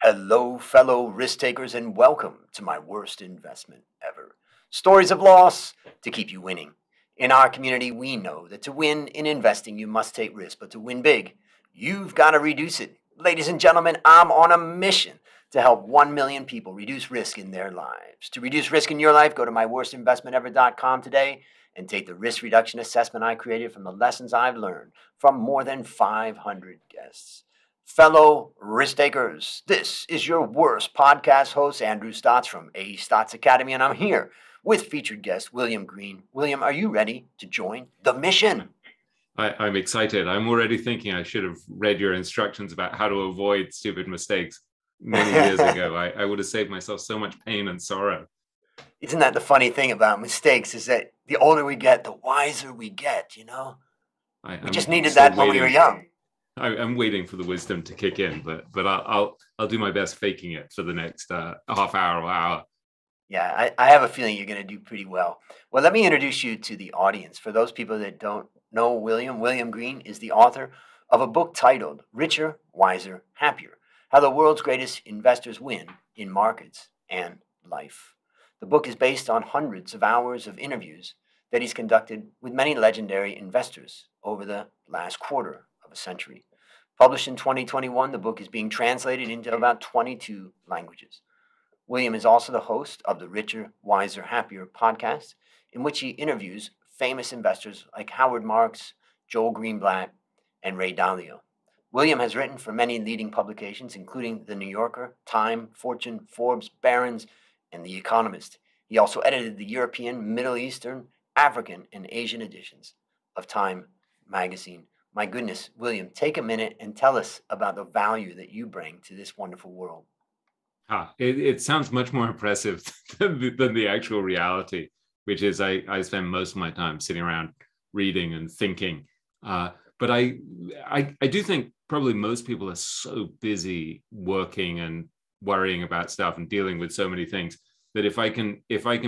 Hello, fellow risk takers, and welcome to my worst investment ever. Stories of loss to keep you winning. In our community, we know that to win in investing, you must take risk, but to win big, you've got to reduce it. Ladies and gentlemen, I'm on a mission to help 1 million people reduce risk in their lives. To reduce risk in your life, go to myworstinvestmentever.com today and take the risk reduction assessment I created from the lessons I've learned from more than 500 guests. Fellow risk takers, this is your worst podcast host, Andrew Stotz from A Stotz Academy, and I'm here with featured guest William Green. William, are you ready to join the mission? I'm excited. I'm already thinking I should have read your instructions about how to avoid stupid mistakes many years ago. I would have saved myself so much pain and sorrow. Isn't that the funny thing about mistakes is that the older we get, the wiser we get, you know? We just needed that when we were young. I'm waiting for the wisdom to kick in, but I'll do my best faking it for the next half hour or hour. Yeah, I have a feeling you're going to do pretty well. Well, let me introduce you to the audience. For those people that don't know William Green is the author of a book titled Richer, Wiser, Happier: How the World's Greatest Investors Win in Markets and Life. The book is based on hundreds of hours of interviews that he's conducted with many legendary investors over the last quarter of a century. Published in 2021, the book is being translated into about 22 languages. William is also the host of the Richer, Wiser, Happier podcast, in which he interviews famous investors like Howard Marks, Joel Greenblatt, and Ray Dalio. William has written for many leading publications, including The New Yorker, Time, Fortune, Forbes, Barron's, and The Economist. He also edited the European, Middle Eastern, African, and Asian editions of Time magazine. My goodness, William, take a minute and tell us about the value that you bring to this wonderful world. It sounds much more impressive than the actual reality, which is I spend most of my time sitting around reading and thinking. But I do think probably most people are so busy working and worrying about stuff and dealing with so many things that if I can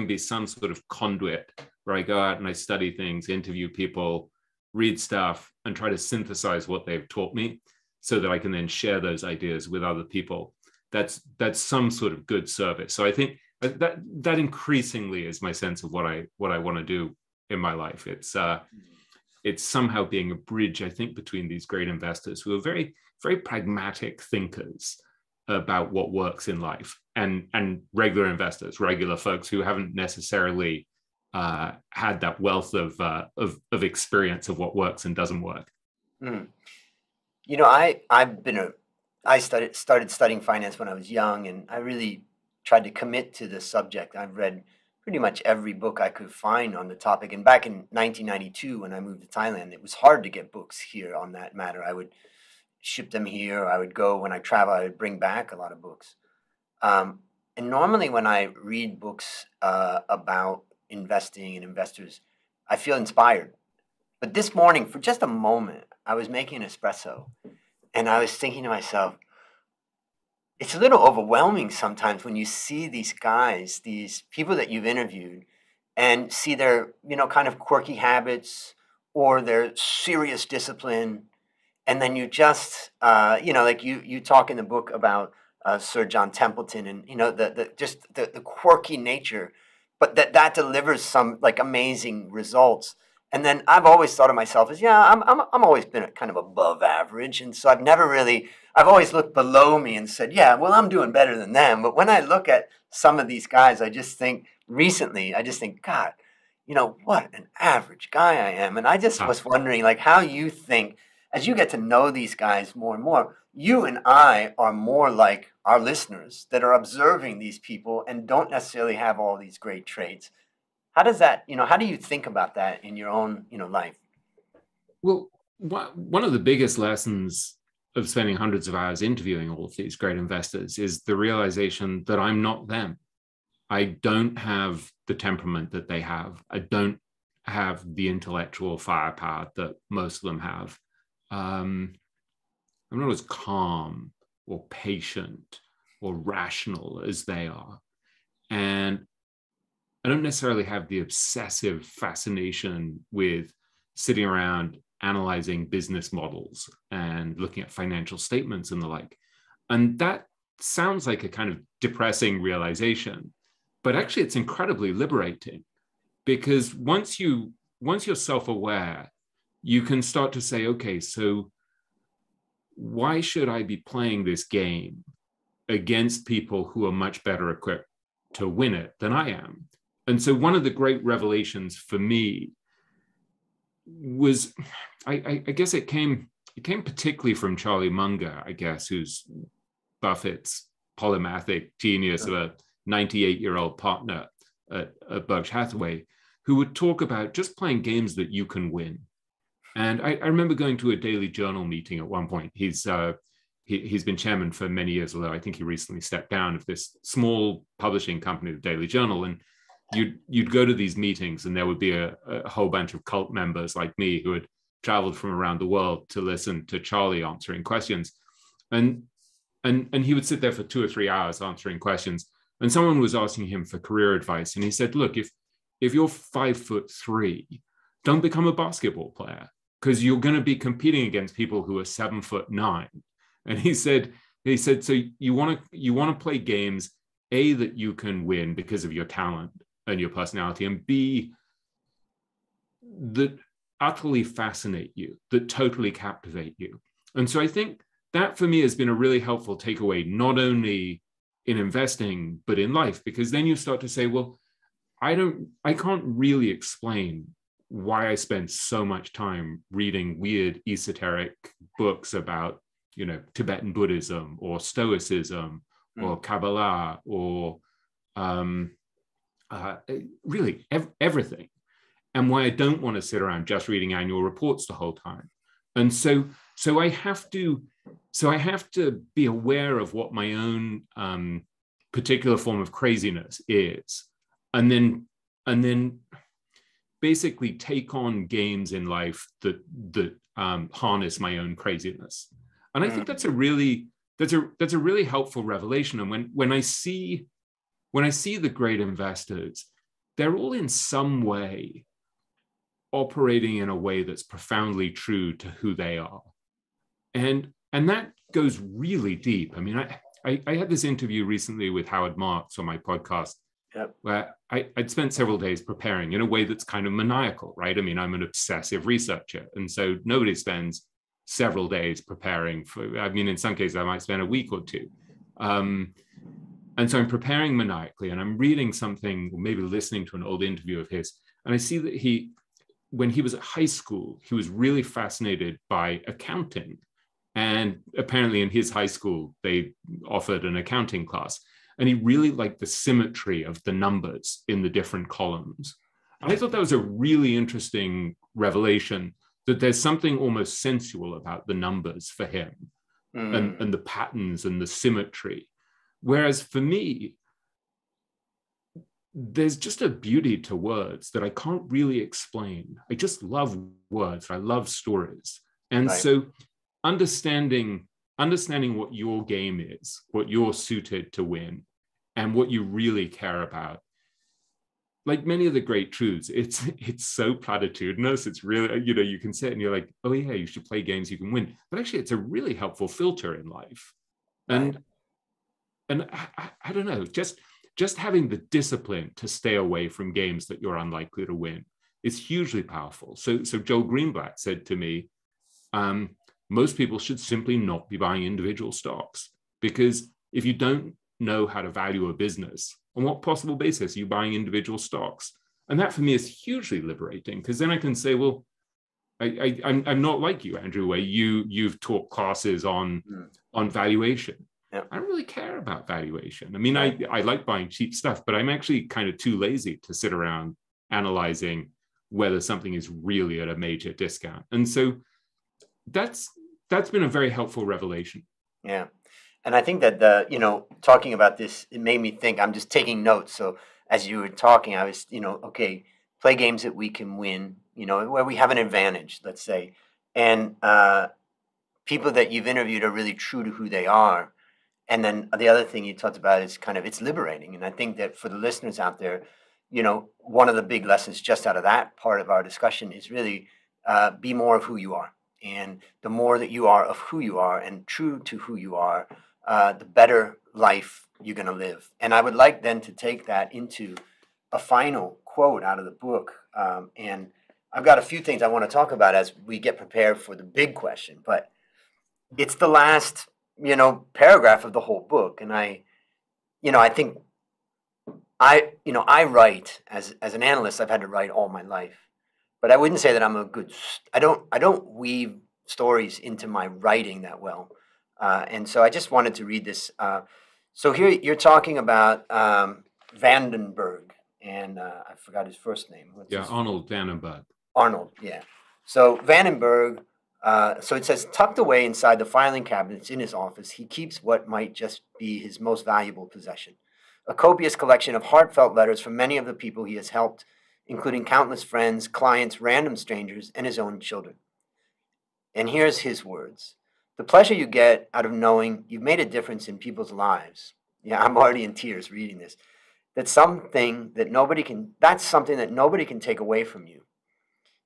be some sort of conduit where I go out and I study things, interview people, read stuff, and try to synthesize what they've taught me so that I can then share those ideas with other people, that's some sort of good service. So I think that increasingly is my sense of what I want to do in my life. It's somehow being a bridge, I think, between these great investors who are very, very pragmatic thinkers about what works in life and regular investors, regular folks who haven't necessarily had that wealth of experience of what works and doesn't work. You know, I started studying finance when I was young, and I really tried to commit to this subject. I've read pretty much every book I could find on the topic. And back in 1992, when I moved to Thailand, it was hard to get books here on that matter. I would ship them here. I would go when I travel. I would bring back a lot of books. And normally when I read books about investing and investors, I feel inspired. But this morning, for just a moment, I was making an espresso, and I was thinking to myself, it's a little overwhelming sometimes when you see these guys, these people that you've interviewed, and see their, kind of quirky habits or their serious discipline. And then you just, like you talk in the book about Sir John Templeton and, the quirky nature, but that delivers some like amazing results. And then I've always thought of myself as, I'm always been kind of above average. And so I've always looked below me and said, I'm doing better than them. But when I look at some of these guys, I just think, God, what an average guy I am. And I just was wondering, like, how you think, as you get to know these guys more and more, you and I are more like our listeners that are observing these people and don't necessarily have all these great traits. How does that, how do you think about that in your own, life? Well, one of the biggest lessons of spending hundreds of hours interviewing all of these great investors is the realization that I'm not them. I don't have the temperament that they have. I don't have the intellectual firepower that most of them have. I'm not as calm or patient or rational as they are. And I don't necessarily have the obsessive fascination with sitting around analyzing business models and looking at financial statements and the like. And that sounds like a kind of depressing realization, but actually it's incredibly liberating, because once you're self-aware, you can start to say, okay, so why should I be playing this game against people who are much better equipped to win it than I am? And so one of the great revelations for me was, I guess it came particularly from Charlie Munger, I guess, who's Buffett's polymathic genius of a 98-year-old partner at Berkshire Hathaway, who would talk about just playing games that you can win. And I remember going to a Daily Journal meeting at one point. He's been chairman for many years, although I think he recently stepped down, of this small publishing company, the Daily Journal. And you'd go to these meetings, and there would be a whole bunch of cult members like me who had traveled from around the world to listen to Charlie answering questions. And he would sit there for 2 or 3 hours answering questions. And someone was asking him for career advice. And he said, look, if you're 5'3", don't become a basketball player, because you're going to be competing against people who are 7'9". And he said, so you want to play games, A, that you can win because of your talent and your personality, and B, that utterly fascinate you, that totally captivate you. And so I think that for me has been a really helpful takeaway, not only in investing, but in life, because then you start to say, well, I can't really explain why I spend so much time reading weird esoteric books about, Tibetan Buddhism or Stoicism or Kabbalah or really everything, and why I don't want to sit around just reading annual reports the whole time. And so I have to be aware of what my own particular form of craziness is, and then basically take on games in life that harness my own craziness. And I think that's a really helpful revelation. And when I see the great investors, they're all in some way operating in a way that's profoundly true to who they are. And that goes really deep. I mean, I had this interview recently with Howard Marks on my podcast. Yep. Where I'd spent several days preparing in a way that's kind of maniacal, right? I mean, I'm an obsessive researcher. And so nobody spends several days preparing in some cases, I might spend a week or two. And so I'm preparing maniacally, and I'm reading something, or maybe listening to an old interview of his. And I see that when he was at high school, he was really fascinated by accounting. And apparently in his high school, they offered an accounting class. And he really liked the symmetry of the numbers in the different columns. And I thought that was a really interesting revelation, that there's something almost sensual about the numbers for him, and the patterns and the symmetry. Whereas for me, there's just a beauty to words that I can't really explain. I just love words. I love stories. And so understanding what your game is, what you're suited to win, and what you really care about. Like many of the great truths, it's so platitudinous. It's really, you can sit and you're like, oh yeah, you should play games you can win. But actually, it's a really helpful filter in life. And I don't know, just having the discipline to stay away from games that you're unlikely to win is hugely powerful. So Joel Greenblatt said to me, most people should simply not be buying individual stocks, because if you don't know how to value a business, on what possible basis are you buying individual stocks? And that for me is hugely liberating, because then I can say, well, I'm not like you, Andrew, where you've taught classes on valuation. Yep. I don't really care about valuation. I mean, I like buying cheap stuff, but I'm actually kind of too lazy to sit around analyzing whether something is really at a major discount. And so that's been a very helpful revelation. Yeah. And I think that talking about this, it made me think. I'm just taking notes. So as you were talking, I was, okay, play games that we can win, where we have an advantage, let's say. And people that you've interviewed are really true to who they are. And then the other thing you talked about is it's liberating. And I think that for the listeners out there, one of the big lessons just out of that part of our discussion is really be more of who you are. And the more that you are of who you are and true to who you are, the better life you're going to live. And I would like then to take that into a final quote out of the book. And I've got a few things I want to talk about as we get prepared for the big question, but it's the last, paragraph of the whole book. And I think I write as an analyst. I've had to write all my life, but I wouldn't say that I'm a good. I don't weave stories into my writing that well, and so I just wanted to read this. So here you're talking about Vandenberg, and I forgot his first name. Arnold Vandenberg. Arnold, yeah. So Vandenberg. So it says, tucked away inside the filing cabinets in his office, he keeps what might just be his most valuable possession, a copious collection of heartfelt letters from many of the people he has helped, including countless friends, clients, random strangers, and his own children. And here's his words. The pleasure you get out of knowing you've made a difference in people's lives. Yeah, I'm already in tears reading this. That's something that nobody can take away from you.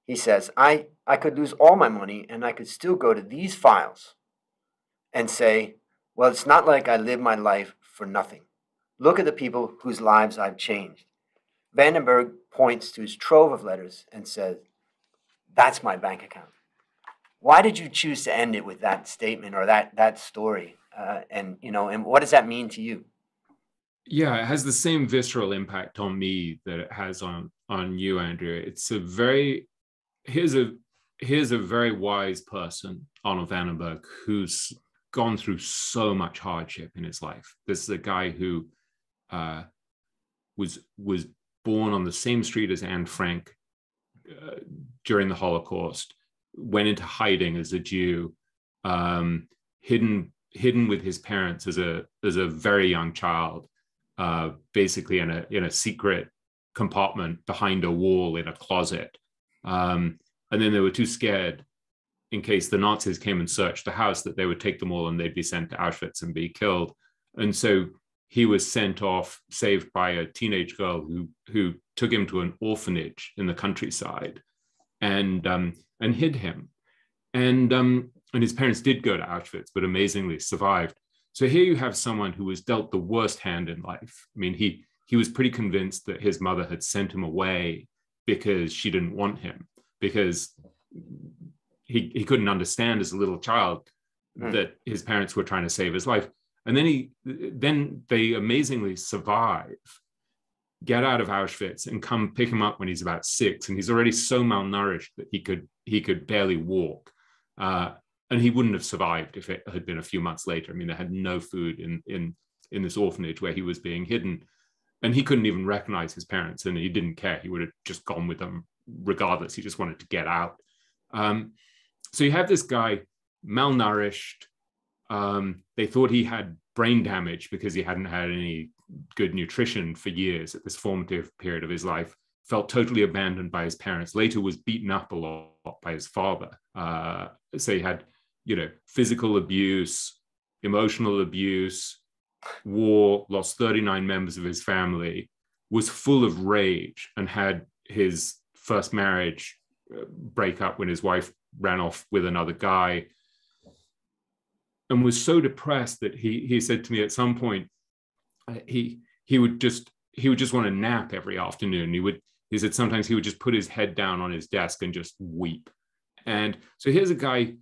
He says, I could lose all my money and I could still go to these files and say, well, it's not like I live my life for nothing. Look at the people whose lives I've changed. Vandenberg points to his trove of letters and says, that's my bank account. Why did you choose to end it with that statement or that story? And what does that mean to you? Yeah, it has the same visceral impact on me that it has on you, Andrew. It's here's a very wise person, Arnold Vandenberg, who's gone through so much hardship in his life. This is a guy who was born on the same street as Anne Frank during the Holocaust, went into hiding as a Jew, hidden with his parents as a very young child, basically in a secret compartment behind a wall in a closet. And then they were too scared in case the Nazis came and searched the house that they would take them all and they'd be sent to Auschwitz and be killed. And so he was sent off, saved by a teenage girl who took him to an orphanage in the countryside and hid him. And his parents did go to Auschwitz, but amazingly survived. So here you have someone who was dealt the worst hand in life. I mean, he was pretty convinced that his mother had sent him away because she didn't want him, because he couldn't understand as a little child that his parents were trying to save his life. And then they amazingly survive, get out of Auschwitz and come pick him up when he's about 6. And he's already so malnourished that he could barely walk. And he wouldn't have survived if it had been a few months later. I mean, they had no food in this orphanage where he was being hidden. And he couldn't even recognize his parents, and he didn't care. He would have just gone with them regardless. He just wanted to get out. So you have this guy malnourished. They thought he had brain damage because he hadn't had any good nutrition for years at this formative period of his life, felt totally abandoned by his parents, later was beaten up a lot by his father. So he had, physical abuse, emotional abuse, war, lost 39 members of his family, was full of rage, and had his first marriage break up when his wife ran off with another guy, and was so depressed that he said to me at some point, he would just want to nap every afternoon. He said sometimes he would just put his head down on his desk and just weep. And so here's a guy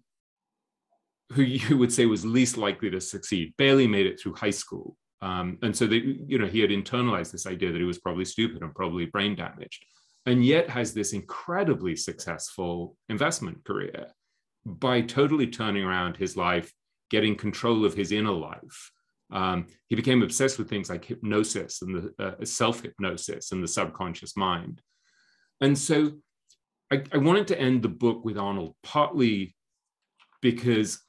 who you would say was least likely to succeed, barely made it through high school. And so he had internalized this idea that he was probably stupid and probably brain damaged, and yet has this incredibly successful investment career by totally turning around his life, getting control of his inner life. He became obsessed with things like hypnosis and the self-hypnosis and the subconscious mind. And so I wanted to end the book with Arnold, partly because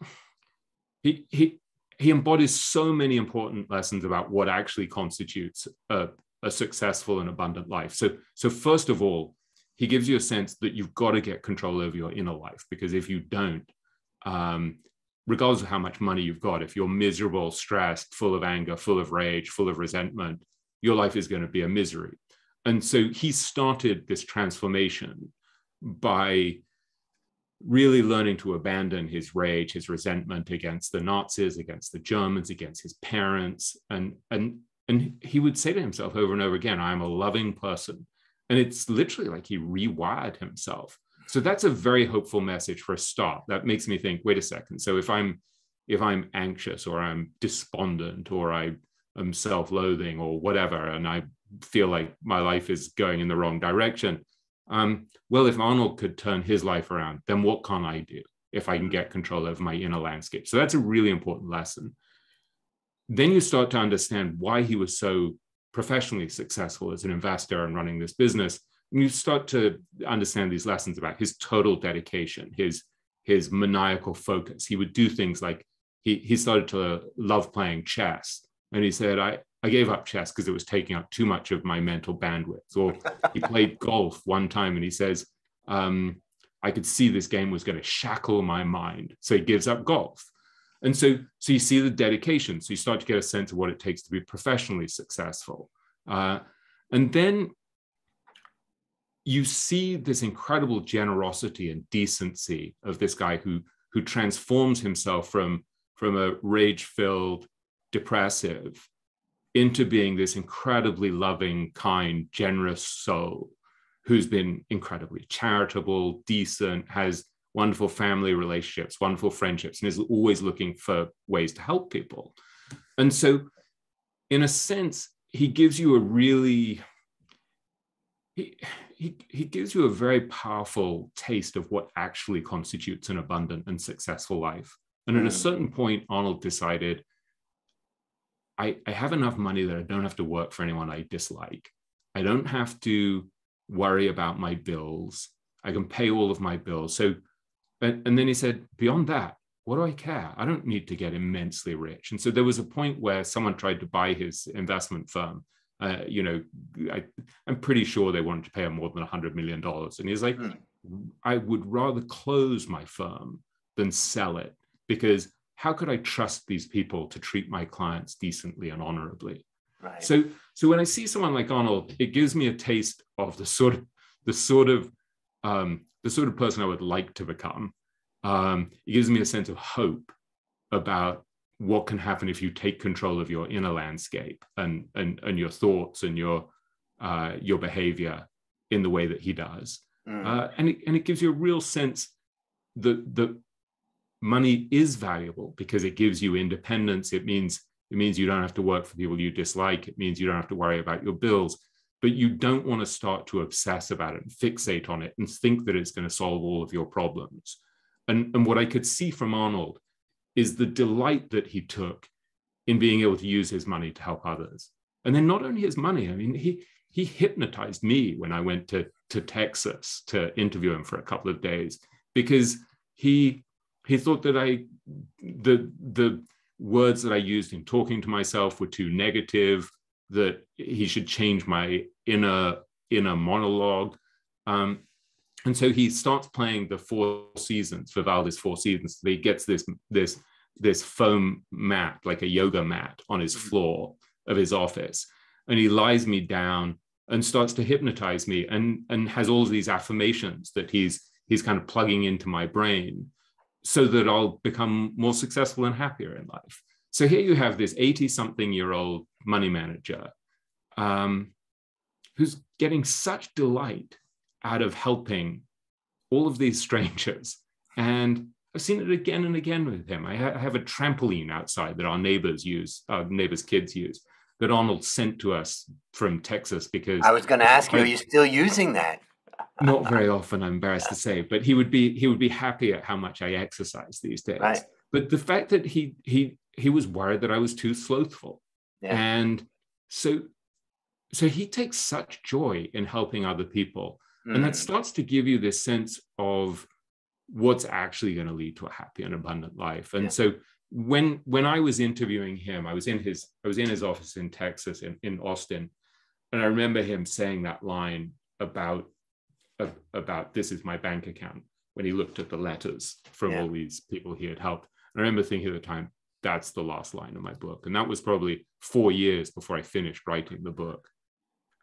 he embodies so many important lessons about what actually constitutes a successful and abundant life. So first of all, he gives you a sense that you've got to get control over your inner life, because if you don't, regardless of how much money you've got, if you're miserable, stressed, full of anger, full of rage, full of resentment, your life is going to be a misery. And so he started this transformation by really learning to abandon his rage, his resentment against the Nazis, against the Germans, against his parents. And he would say to himself over and over again, I'm a loving person. And it's literally like he rewired himself. So that's a very hopeful message for a start. That makes me think, wait a second. So if I'm anxious, or I'm despondent, or I am self-loathing, or whatever, and I feel like my life is going in the wrong direction, well, if Arnold could turn his life around, then what can I do if I can get control over my inner landscape? So that's a really important lesson. Then you start to understand why he was so professionally successful as an investor and running this business. And you start to understand these lessons about his total dedication, his maniacal focus. He would do things like he started to love playing chess. And he said, I gave up chess because it was taking up too much of my mental bandwidth. Or he played golf one time and he says, I could see this game was going to shackle my mind. So he gives up golf. And so you see the dedication. So you start to get a sense of what it takes to be professionally successful. And then you see this incredible generosity and decency of this guy who transforms himself from a rage-filled depressive into being this incredibly loving, kind, generous soul who's been incredibly charitable, decent, has wonderful family relationships, wonderful friendships, and is always looking for ways to help people. And so, in a sense, he gives you a really, he gives you a very powerful taste of what actually constitutes an abundant and successful life. And at a certain point, Arnold decided, I have enough money that I don't have to work for anyone I dislike. I don't have to worry about my bills. I can pay all of my bills. So, and then he said, beyond that, what do I care? I don't need to get immensely rich. And so there was a point where someone tried to buy his investment firm. I'm pretty sure they wanted to pay him more than $100 million. And he's like, I would rather close my firm than sell it, because how could I trust these people to treat my clients decently and honorably? Right. So when I see someone like Arnold, it gives me a taste of the sort of person I would like to become. It gives me a sense of hope about what can happen if you take control of your inner landscape and your thoughts and your behavior in the way that he does. And it gives you a real sense that money is valuable because it gives you independence. It means you don't have to work for people you dislike. It means you don't have to worry about your bills, but you don't want to start to obsess about it and fixate on it and think that it's going to solve all of your problems. And what I could see from Arnold is the delight that he took in being able to use his money to help others. And then not only his money, I mean, he hypnotized me when I went to Texas to interview him for a couple of days, because he thought that the words that I used in talking to myself were too negative, that he should change my inner monologue. And so he starts playing the Four Seasons, Vivaldi's Four Seasons. He gets this foam mat, like a yoga mat, on his floor of his office. And he lies me down and starts to hypnotize me and has all of these affirmations that he's kind of plugging into my brain so that I'll become more successful and happier in life. So here you have this 80-something-year-old money manager who's getting such delight out of helping all of these strangers. And I've seen it again and again with him. I have a trampoline outside that our neighbors' kids use, that Arnold sent to us from Texas because... I was going to ask you, are you still using that? Not very often, I'm embarrassed to say, but he would be happy at how much I exercise these days. Right. But the fact that he was worried that I was too slothful. Yeah. And so he takes such joy in helping other people. And that starts to give you this sense of what's actually going to lead to a happy and abundant life. And so when I was interviewing him, I was in his office in Texas, in Austin, and I remember him saying that line about this is my bank account, when he looked at the letters from all these people he had helped. And I remember thinking at the time, that's the last line of my book. And that was probably 4 years before I finished writing the book.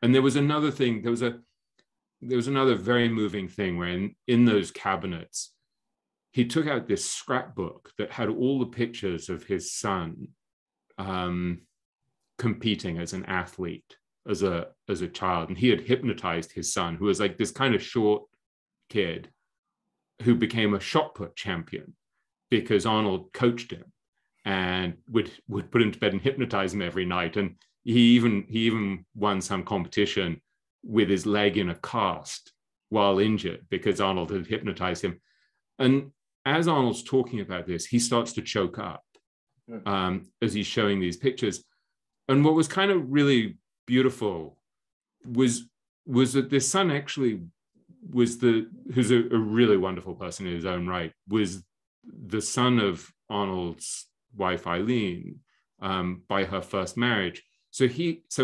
And there was another thing, there was another very moving thing where in those cabinets, he took out this scrapbook that had all the pictures of his son competing as an athlete, as a child. And he had hypnotized his son, who was like this kind of short kid who became a shot put champion because Arnold coached him and would put him to bed and hypnotize him every night. And he even won some competition with his leg in a cast while injured because Arnold had hypnotized him. And as Arnold's talking about this, he starts to choke up as he's showing these pictures. And what was kind of really beautiful was that this son actually was who's a really wonderful person in his own right, was the son of Arnold's wife Eileen by her first marriage. So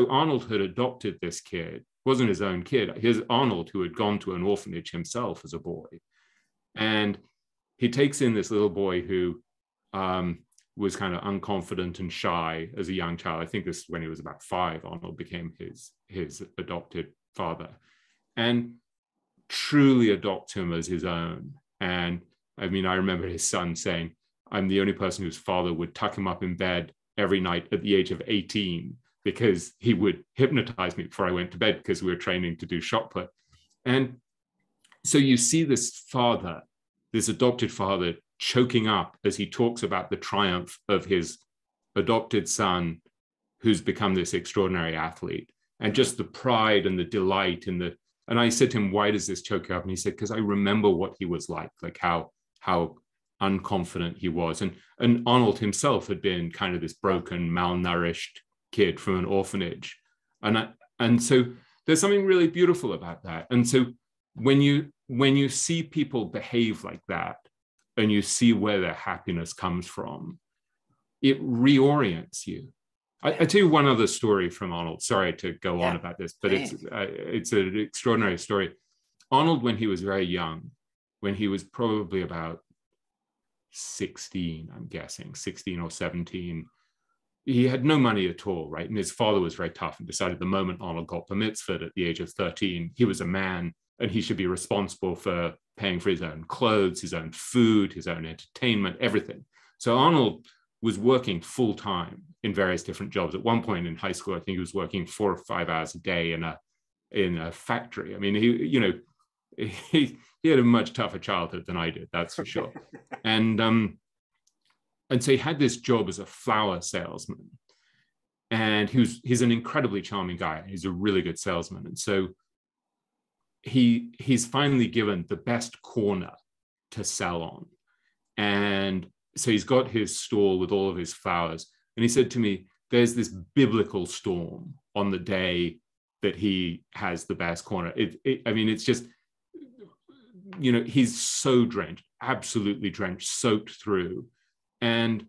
Arnold had adopted this kid. Wasn't his own kid. Here's Arnold, who had gone to an orphanage himself as a boy, and he takes in this little boy who was kind of unconfident and shy as a young child. I think this when he was about 5, Arnold became his adopted father, and truly adopt him as his own. And I mean, I remember his son saying, "I'm the only person whose father would tuck him up in bed every night at the age of 18 because he would hypnotize me before I went to bed because we were training to do shot put." And so you see this father, this adopted father, choking up as he talks about the triumph of his adopted son who's become this extraordinary athlete, and just the pride and the delight and I said to him, "Why does this choke you up?" And he said, "Because I remember what he was like how unconfident he was." And Arnold himself had been kind of this broken, malnourished kid from an orphanage. And so there's something really beautiful about that. And so when you see people behave like that, and you see where their happiness comes from, it reorients you. I tell you one other story from Arnold. Sorry to go on about this, but it's an extraordinary story. Arnold, when he was very young, when he was probably about 16, I'm guessing, 16 or 17, he had no money at all, right? And his father was very tough and decided the moment Arnold got bar mitzvahed at the age of 13, he was a man and he should be responsible for paying for his own clothes, his own food, his own entertainment, everything. So Arnold was working full time in various different jobs. At one point in high school, I think he was working 4 or 5 hours a day in a factory. I mean, he had a much tougher childhood than I did, that's for sure. And so he had this job as a flower salesman, and he's an incredibly charming guy. He's a really good salesman, and so he's finally given the best corner to sell on, and so he's got his stall with all of his flowers. And he said to me, "There's this biblical storm on the day that he has the best corner." I mean, it's just, he's so drenched, absolutely drenched, soaked through. And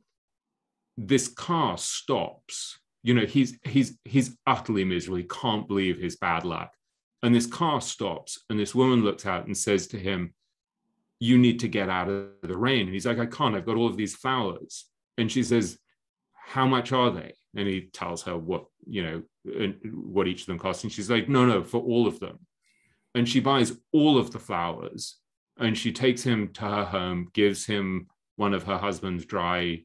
this car stops. He's utterly miserable. He can't believe his bad luck. And this car stops, and this woman looks out and says to him, "You need to get out of the rain." And he's like, "I can't, I've got all of these flowers." And she says, "How much are they?" And he tells her what each of them costs. And she's like, no, for all of them. And she buys all of the flowers, and she takes him to her home, gives him one of her husband's dry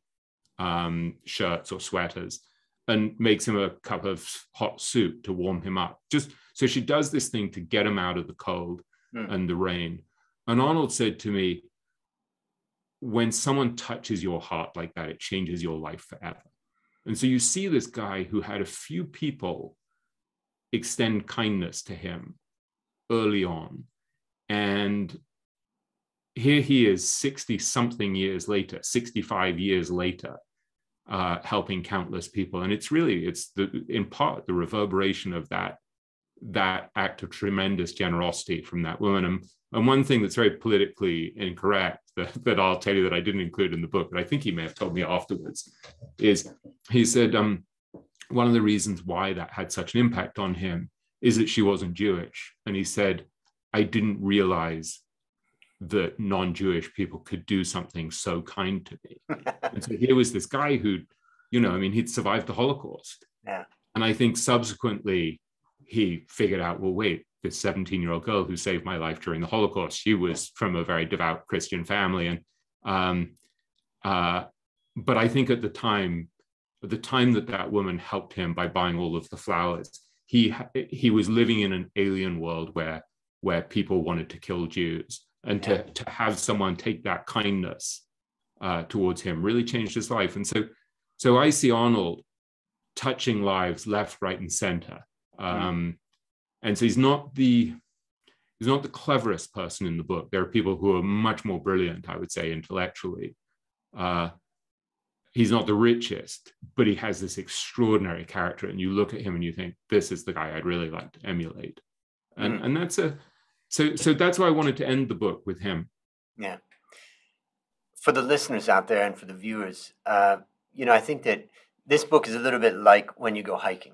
shirts or sweaters, and makes him a cup of hot soup to warm him up. Just so she does this thing to get him out of the cold and the rain. And Arnold said to me, "When someone touches your heart like that, it changes your life forever." And so you see this guy who had a few people extend kindness to him early on. And here he is 60-something years later, 65 years later, helping countless people. And it's in part the reverberation of that act of tremendous generosity from that woman. And one thing that's very politically incorrect that I'll tell you that I didn't include in the book, but I think he may have told me afterwards, is he said one of the reasons why that had such an impact on him is that she wasn't Jewish. And he said, "I didn't realize that non-Jewish people could do something so kind to me." And so here was this guy who, he'd survived the Holocaust. Yeah. And I think subsequently he figured out, well, wait, this 17-year-old girl who saved my life during the Holocaust, she was from a very devout Christian family. Um, but I think at the time that woman helped him by buying all of the flowers, he was living in an alien world where people wanted to kill Jews, and to have someone take that kindness towards him really changed his life. And so I see Arnold touching lives left, right, and center. And so he's not the cleverest person in the book. There are people who are much more brilliant, I would say, intellectually. He's not the richest, but he has this extraordinary character, and you look at him and you think, this is the guy I'd really like to emulate. And that's so that's why I wanted to end the book with him. Yeah. For the listeners out there and for the viewers, I think that this book is a little bit like when you go hiking.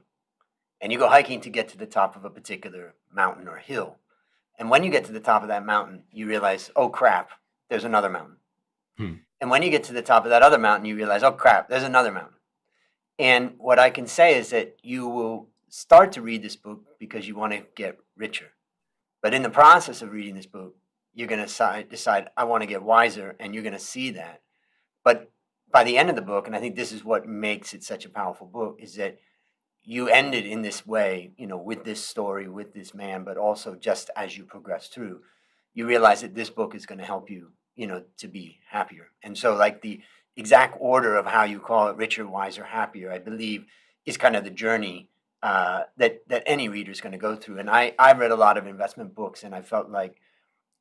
And you go hiking to get to the top of a particular mountain or hill. And when you get to the top of that mountain, you realize, oh, crap, there's another mountain. And when you get to the top of that other mountain, you realize, oh, crap, there's another mountain. And what I can say is that you will start to read this book because you want to get richer. But in the process of reading this book, you're going to decide, I want to get wiser, and you're going to see that. But by the end of the book, and I think this is what makes it such a powerful book, is that you end it in this way, with this story, with this man, but also just as you progress through, you realize that this book is going to help you, to be happier. And so like the exact order of how you call it, richer, wiser, happier, I believe is kind of the journey that any reader is going to go through. And I've read a lot of investment books, and I felt like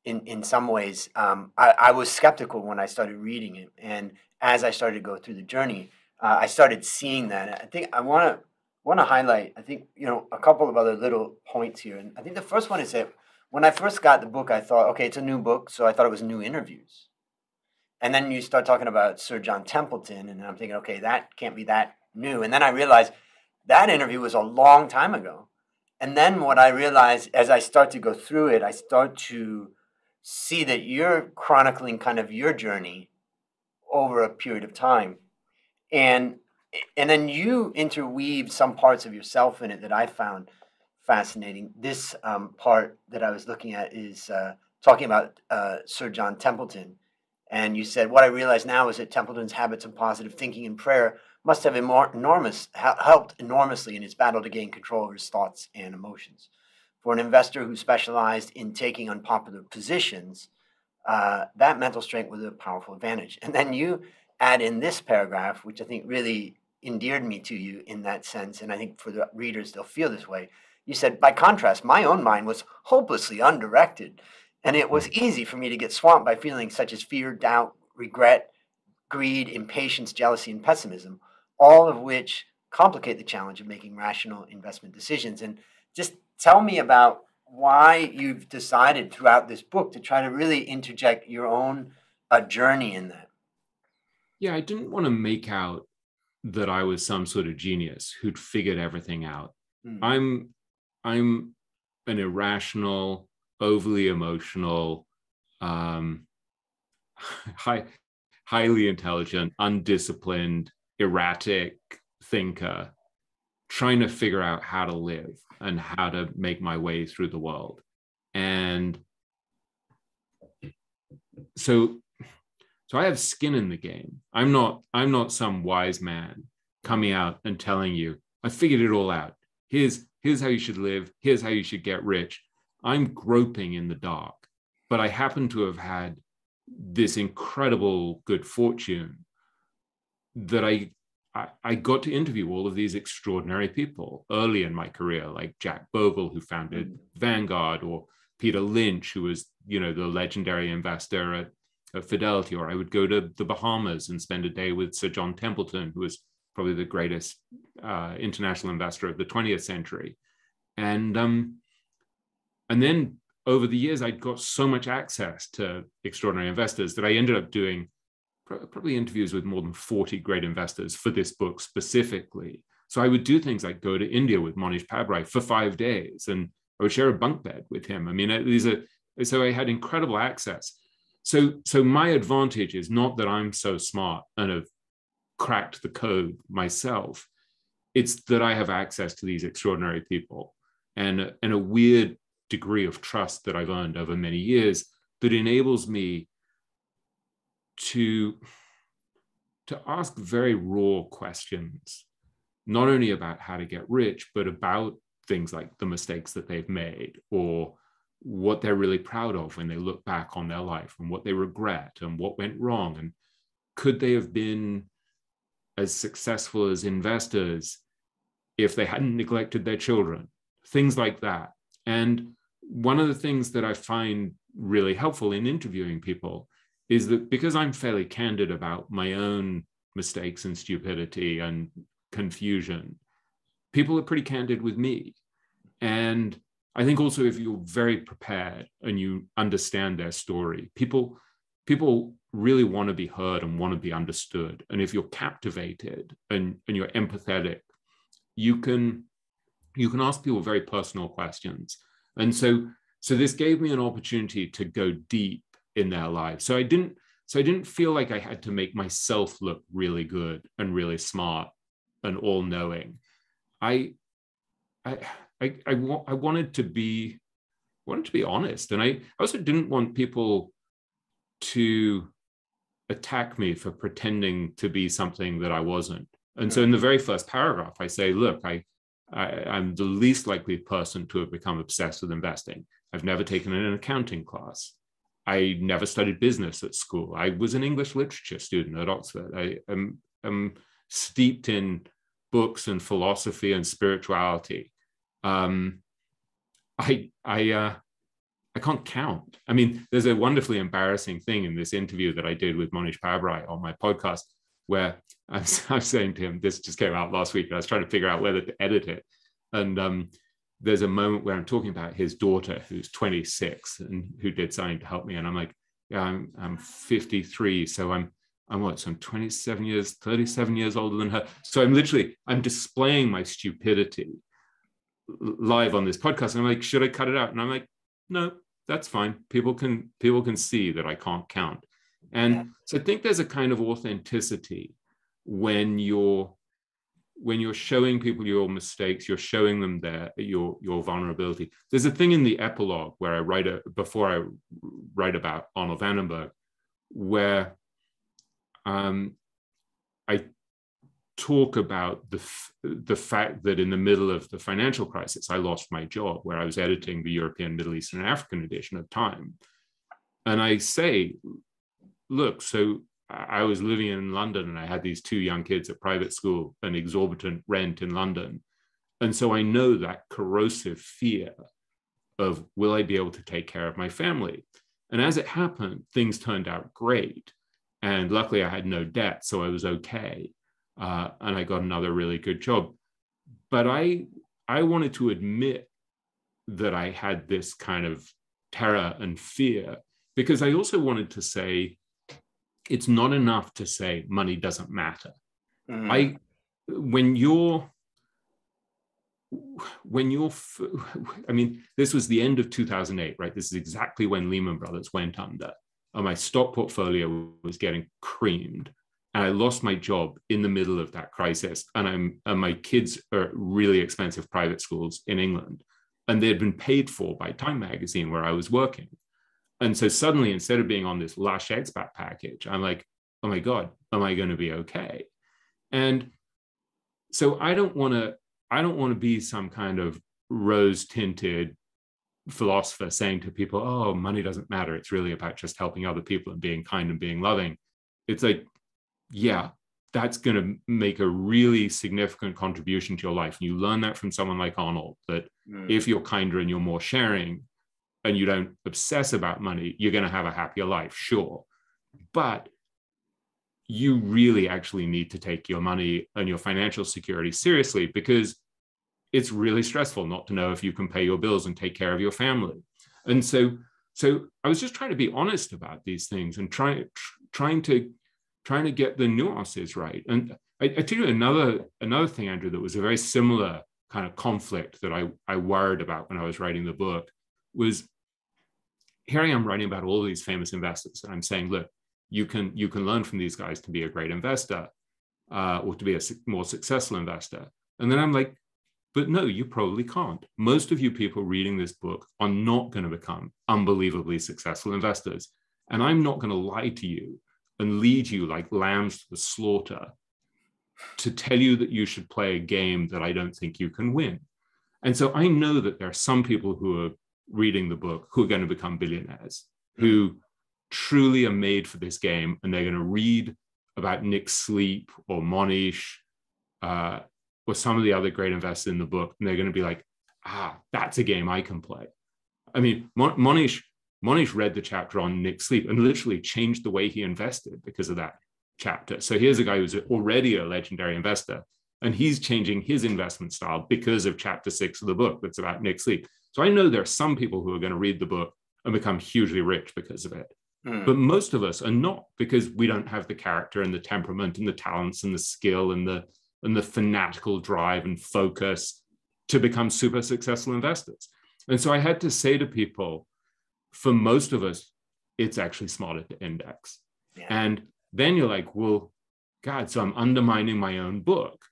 in some ways, I was skeptical when I started reading it. And as I started to go through the journey, I started seeing that. I think I want to highlight, I think, a couple of other little points here. And I think the first one is that when I first got the book, I thought, okay, it's a new book, so I thought it was new interviews. And then you start talking about Sir John Templeton, and I'm thinking, okay, that can't be that new. And then I realized that interview was a long time ago. And then what I realized as I start to go through it, I start to see that you're chronicling kind of your journey over a period of time. And then you interweave some parts of yourself in it that I found fascinating. This part that I was looking at is talking about Sir John Templeton. And you said, what I realize now is that Templeton's habits of positive thinking and prayer must have helped enormously in his battle to gain control over his thoughts and emotions. For an investor who specialized in taking unpopular positions, that mental strength was a powerful advantage. And then you add in this paragraph, which I think really endeared me to you in that sense, and I think for the readers, they'll feel this way. You said, by contrast, my own mind was hopelessly undirected, and it was easy for me to get swamped by feelings such as fear, doubt, regret, greed, impatience, jealousy, and pessimism, all of which complicate the challenge of making rational investment decisions. And just tell me about why you've decided throughout this book to try to really interject your own journey in that. Yeah, I didn't want to make out that I was some sort of genius who'd figured everything out. I'm an irrational, overly emotional, highly intelligent, undisciplined, erratic thinker trying to figure out how to live and how to make my way through the world. And so I have skin in the game. I'm not some wise man coming out and telling you, I figured it all out. Here's how you should live. Here's how you should get rich. I'm groping in the dark, but I happen to have had this incredible good fortune that I got to interview all of these extraordinary people early in my career, like Jack Bogle, who founded Vanguard, or Peter Lynch, who was, the legendary investor at Fidelity, or I would go to the Bahamas and spend a day with Sir John Templeton, who was probably the greatest international investor of the 20th century. And then over the years, I'd got so much access to extraordinary investors that I ended up doing probably interviews with more than 40 great investors for this book specifically. So I would do things like go to India with Monish Pabrai for 5 days, and I would share a bunk bed with him. I mean, so I had incredible access. So my advantage is not that I'm so smart and have cracked the code myself. It's that I have access to these extraordinary people and a weird degree of trust that I've earned over many years that enables me to ask very raw questions, not only about how to get rich, but about things like the mistakes that they've made, or what they're really proud of when they look back on their life, and what they regret and what went wrong. And could they have been as successful as investors if they hadn't neglected their children? Things like that. And one of the things that I find really helpful in interviewing people is that because I'm fairly candid about my own mistakes and stupidity and confusion, people are pretty candid with me. And I think also if you're very prepared and you understand their story, people really want to be heard and want to be understood. And if you're captivated and you're empathetic, you can ask people very personal questions. And so this gave me an opportunity to go deep in their lives. So I didn't feel like I had to make myself look really good and really smart and all-knowing. I wanted to be honest, and I also didn't want people to attack me for pretending to be something that I wasn't. And so in the very first paragraph, I say, look, I'm the least likely person to have become obsessed with investing. I've never taken an accounting class. I never studied business at school. I was an English literature student at Oxford. I am steeped in books and philosophy and spirituality. I can't count. I mean, there's a wonderfully embarrassing thing in this interview that I did with Monish Pabrai on my podcast, where I was saying to him, this just came out last week, and I was trying to figure out whether to edit it. And there's a moment where I'm talking about his daughter, who's 26 and who did something to help me. And I'm like, yeah, I'm 53. So I'm what? So I'm 27 years, 37 years older than her. So I'm displaying my stupidity live on this podcast. And I'm like, should I cut it out? And I'm like, no, that's fine. People can see that I can't count. And so I think there's a kind of authenticity when you're showing people your mistakes, you're showing them your vulnerability. There's a thing in the epilogue where I write about Arnold Vandenberg, where I talk about the fact that in the middle of the financial crisis, I lost my job, where I was editing the European, Middle Eastern, and African edition of Time. And I say, look, so I was living in London and I had these two young kids at private school and exorbitant rent in London. And so I know that corrosive fear of, will I be able to take care of my family? And as it happened, things turned out great. And luckily I had no debt, so I was okay. And I got another really good job. But I wanted to admit that I had this kind of terror and fear, because I also wanted to say, it's not enough to say money doesn't matter. I mean, this was the end of 2008, right? This is exactly when Lehman Brothers went under. And my stock portfolio was getting creamed. And I lost my job in the middle of that crisis. And my kids are really expensive private schools in England. And they had been paid for by Time magazine where I was working. And so suddenly, instead of being on this lush expat package, I'm like, oh my God, am I going to be okay? And so I don't want to be some kind of rose-tinted philosopher saying to people, oh, money doesn't matter. It's really about just helping other people and being kind and being loving. It's like, yeah, that's going to make a really significant contribution to your life. And you learn that from someone like Arnold, that if you're kinder and you're more sharing, and you don't obsess about money, you're going to have a happier life, sure. But you really actually need to take your money and your financial security seriously, because it's really stressful not to know if you can pay your bills and take care of your family. And so I was just trying to be honest about these things and trying to get the nuances right. And I tell you another thing, Andrew, that was a very similar kind of conflict that I worried about when I was writing the book was, here I am writing about all these famous investors, and I'm saying, look, you can learn from these guys to be a great investor or to be a more successful investor. And then I'm like, but no, you probably can't. Most of you people reading this book are not going to become unbelievably successful investors. And I'm not going to lie to you and lead you like lambs to the slaughter to tell you that you should play a game that I don't think you can win. And so I know that there are some people who are reading the book who are going to become billionaires, who truly are made for this game, and they're going to read about Nick Sleep or Monish or some of the other great investors in the book, and they're going to be like, that's a game I can play. I mean, Monish read the chapter on Nick Sleep and literally changed the way he invested because of that chapter. So here's a guy who's already a legendary investor, and he's changing his investment style because of chapter 6 of the book that's about Nick Sleep. So I know there are some people who are going to read the book and become hugely rich because of it. But most of us are not, because we don't have the character and the temperament and the talents and the skill and the fanatical drive and focus to become super successful investors. And so I had to say to people, for most of us, it's actually smarter to index. Yeah. And then you're like, well, God, so I'm undermining my own book.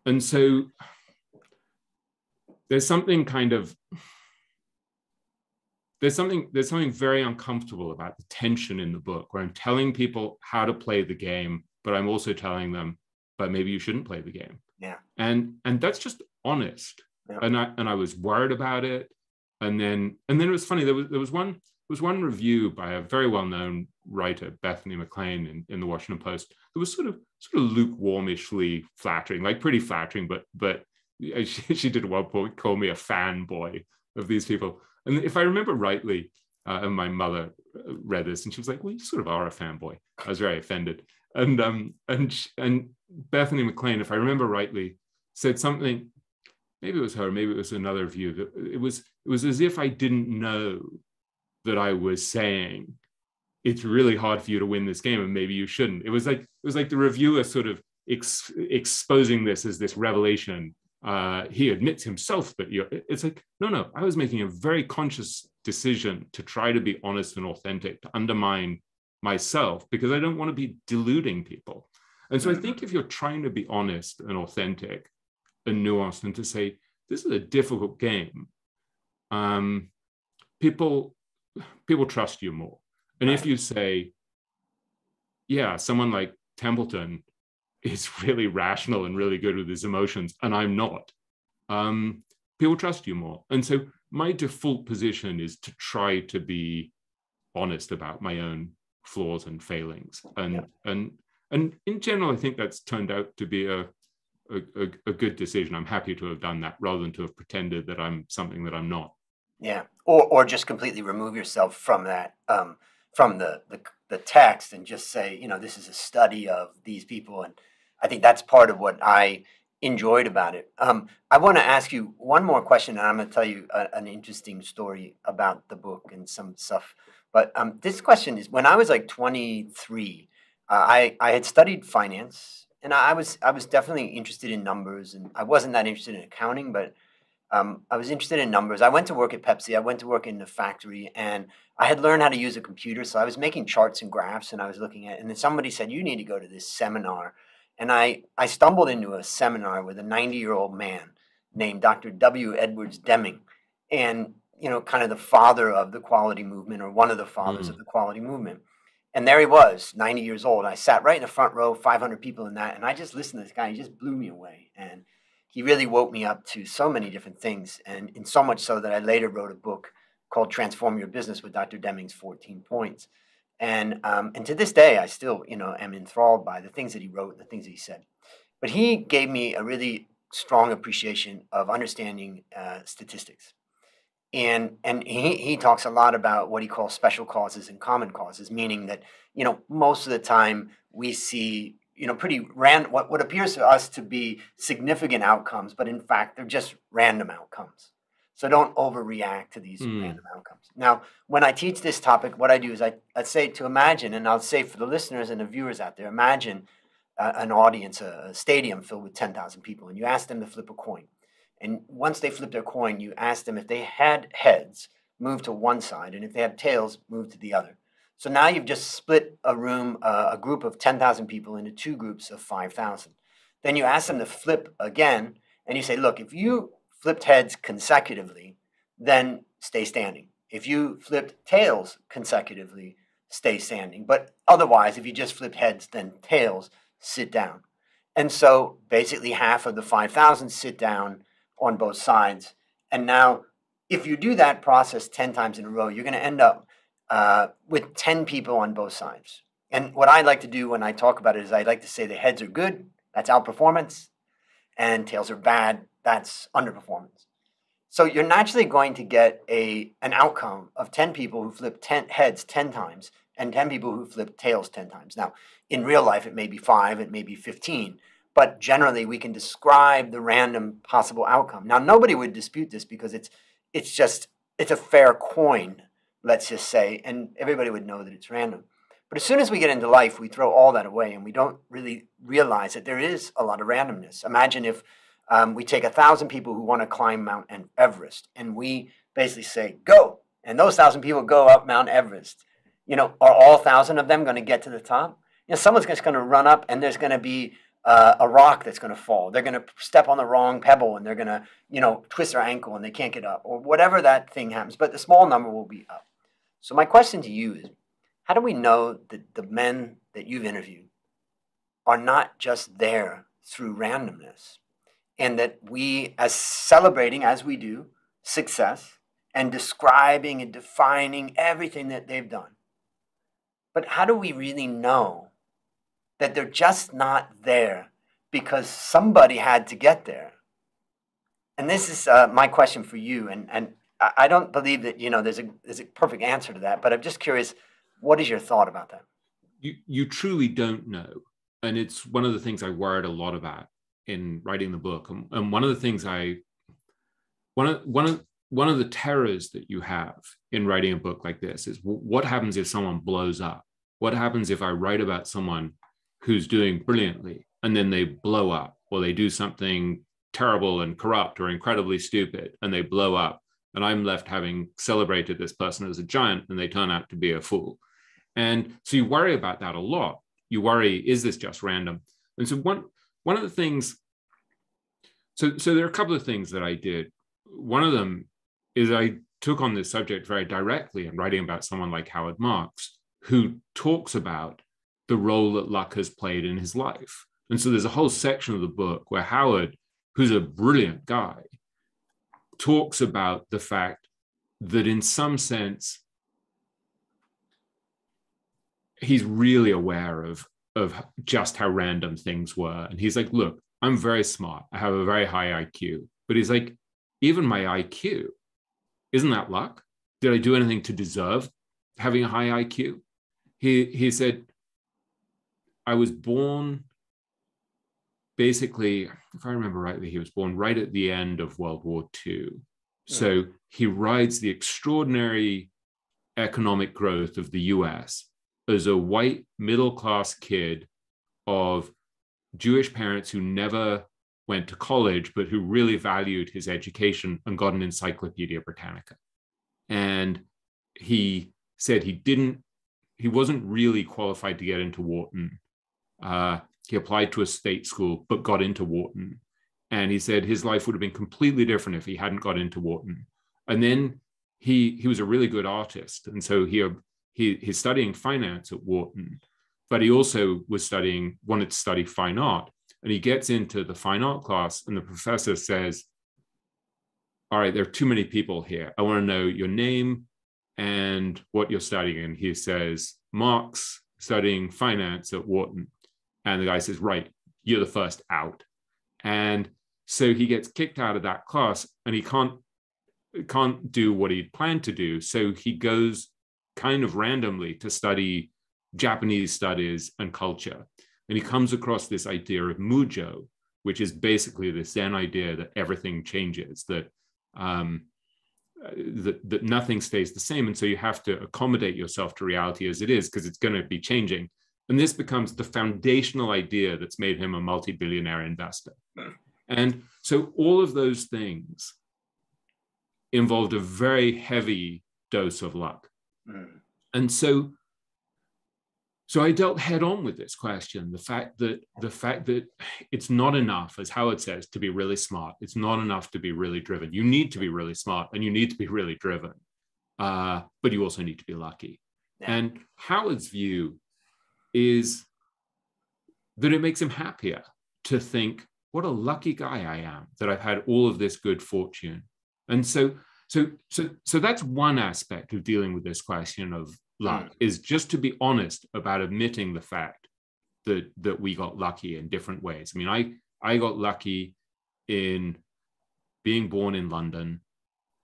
And so there's something very uncomfortable about the tension in the book, where I'm telling people how to play the game, but I'm also telling them, but maybe you shouldn't play the game. Yeah. And that's just honest. Yeah. And I was worried about it. And then it was funny. There was one review by a very well-known writer, Bethany McLean, in the Washington Post, that was sort of lukewarmishly flattering, like pretty flattering, but she did at one point call me a fanboy of these people. And if I remember rightly, and my mother read this, and she was like, "Well, you sort of are a fanboy." I was very offended. And Bethany McLean, if I remember rightly, said something. Maybe it was her, maybe it was another view. That it was as if I didn't know that I was saying it's really hard for you to win this game, and maybe you shouldn't. It was like the reviewer sort of exposing this as this revelation. He admits himself that it's like, no, I was making a very conscious decision to try to be honest and authentic, to undermine myself, because I don't want to be deluding people. And so I think if you're trying to be honest and authentic and nuanced, and to say, this is a difficult game, people trust you more. And if you say, yeah, someone like Templeton is really rational and really good with his emotions, and I'm not, people trust you more. And so my default position is to try to be honest about my own flaws and failings. And in general, I think that's turned out to be a good decision. I'm happy to have done that, rather than to have pretended that I'm something that I'm not. Yeah, or just completely remove yourself from that, from the text, and just say, this is a study of these people. And I think that's part of what I enjoyed about it. I want to ask you one more question, and I'm going to tell you an interesting story about the book and some stuff. But this question is, when I was like 23, I had studied finance. And I was definitely interested in numbers, and I wasn't that interested in accounting, but I was interested in numbers. I went to work at Pepsi. I went to work in the factory, and I had learned how to use a computer. So I was making charts and graphs, and I was looking at it. And then somebody said, you need to go to this seminar. And I stumbled into a seminar with a 90-year-old man named Dr. W. Edwards Deming, and, kind of the father of the quality movement, or one of the fathers of the quality movement. And there he was, 90 years old. I sat right in the front row, 500 people in that, and I just listened to this guy. He just blew me away. And he really woke me up to so many different things, and in so much so that I later wrote a book called Transform Your Business with Dr. Deming's 14 Points. And to this day, I still, am enthralled by the things that he wrote and the things that he said. But he gave me a really strong appreciation of understanding statistics. And he talks a lot about what he calls special causes and common causes, meaning that, most of the time we see, pretty what appears to us to be significant outcomes, but in fact, they're just random outcomes. So don't overreact to these random outcomes. Now, when I teach this topic, what I do is I say to imagine, and I'll say for the listeners and the viewers out there, imagine an audience, a stadium filled with 10,000 people, and you ask them to flip a coin. And once they flip their coin, you ask them if they had heads, move to one side, and if they had tails, move to the other. So now you've just split a room, a group of 10,000 people into two groups of 5,000. Then you ask them to flip again, and you say, look, if you flipped heads consecutively, then stay standing. If you flipped tails consecutively, stay standing. But otherwise, if you just flip heads, then tails, sit down. And so basically half of the 5,000 sit down on both sides. And now if you do that process 10 times in a row, you're going to end up with 10 people on both sides. And what I like to do when I talk about it is I like to say the heads are good, that's outperformance, and tails are bad, that's underperformance. So you're naturally going to get an outcome of 10 people who flip 10 heads 10 times and 10 people who flip tails 10 times. Now, in real life, it may be 5, it may be 15, but generally we can describe the random possible outcome. Now, nobody would dispute this because it's a fair coin, let's just say, and everybody would know that it's random. But as soon as we get into life, we throw all that away and we don't really realize that there is a lot of randomness. Imagine if we take 1,000 people who want to climb Mount Everest and we basically say, go, and those 1,000 people go up Mount Everest. Are all 1,000 of them going to get to the top? Someone's just going to run up and there's going to be a rock that's going to fall. They're going to step on the wrong pebble and they're going to, twist their ankle and they can't get up or whatever that thing happens. But the small number will be up. So my question to you is, how do we know that the men that you've interviewed are not just there through randomness and that we, as celebrating as we do success and describing and defining everything that they've done, but how do we really know that they're just not there because somebody had to get there? And this is my question for you. And I don't believe that, there's a perfect answer to that, but I'm just curious, what is your thought about that? You truly don't know. And it's one of the things I worried a lot about in writing the book. And one of the things one of the terrors that you have in writing a book like this is what happens if someone blows up? What happens if I write about someone who's doing brilliantly and then they blow up or they do something terrible and corrupt or incredibly stupid and they blow up and I'm left having celebrated this person as a giant and they turn out to be a fool? And so you worry about that a lot. You worry, is this just random? And so one of the things, so there are a couple of things that I did. One of them is I took on this subject very directly in writing about someone like Howard Marks, who talks about the role that luck has played in his life. And so there's a whole section of the book where Howard, who's a brilliant guy, talks about the fact that in some sense, he's really aware of just how random things were. And he's like, look, I'm very smart. I have a very high IQ. But he's like, even my IQ, isn't that luck? Did I do anything to deserve having a high IQ? He said, I was born basically, if I remember rightly, he was born right at the end of World War II. So he rides the extraordinary economic growth of the US as a white middle-class kid of Jewish parents who never went to college, but who really valued his education and got an Encyclopedia Britannica. And he said he wasn't really qualified to get into Wharton. He applied to a state school, but got into Wharton. And he said his life would have been completely different if he hadn't got into Wharton. And then he was a really good artist. And so he's studying finance at Wharton, but he also wanted to study fine art. And he gets into the fine art class and the professor says, all right, there are too many people here. I want to know your name and what you're studying. And he says, Marx, studying finance at Wharton. And the guy says, right, you're the first out. And so he gets kicked out of that class and he can't do what he'd planned to do. So he goes kind of randomly to study Japanese studies and culture. And he comes across this idea of mujo, which is basically the Zen idea that everything changes, that nothing stays the same. And so you have to accommodate yourself to reality as it is, because it's going to be changing. And this becomes the foundational idea that's made him a multi-billionaire investor. And so all of those things involved a very heavy dose of luck. And so I dealt head on with this question, the fact that it's not enough, as Howard says, to be really smart. It's not enough to be really driven. You need to be really smart and you need to be really driven, but you also need to be lucky. Yeah. And Howard's view is that it makes him happier to think, what a lucky guy I am that I've had all of this good fortune. And so that's one aspect of dealing with this question of luck, is just to be honest about admitting the fact that we got lucky in different ways. I mean, I got lucky in being born in London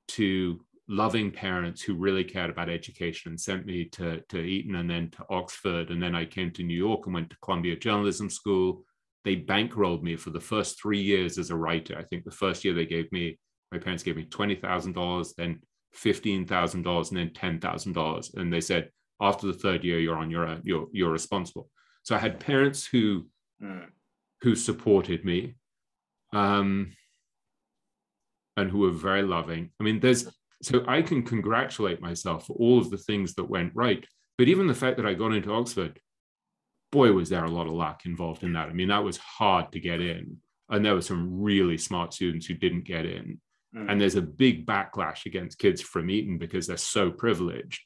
to loving parents who really cared about education and sent me to Eton and then to Oxford. And then I came to New York and went to Columbia Journalism School. They bankrolled me for the first 3 years as a writer. I think the first year my parents gave me $20,000, then $15,000, and then $10,000. And they said, after the third year, you're on your own, you're responsible. So I had parents who supported me, and who were very loving. I mean, so I can congratulate myself for all of the things that went right. But even the fact that I got into Oxford, boy, was there a lot of luck involved in that. I mean, that was hard to get in. And there were some really smart students who didn't get in. And there's a big backlash against kids from Eton because they're so privileged.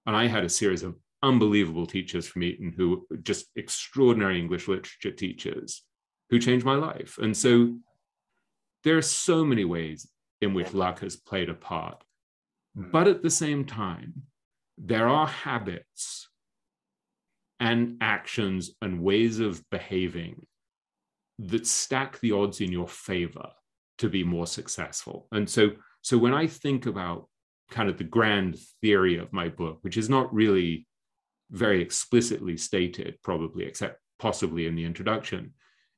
And I had a series of unbelievable teachers from Eton who were just extraordinary English literature teachers who changed my life. And so there are so many ways in which luck has played a part. But at the same time, there are habits and actions and ways of behaving that stack the odds in your favor to be more successful. And so when I think about kind of the grand theory of my book, which is not really very explicitly stated, probably, except possibly in the introduction,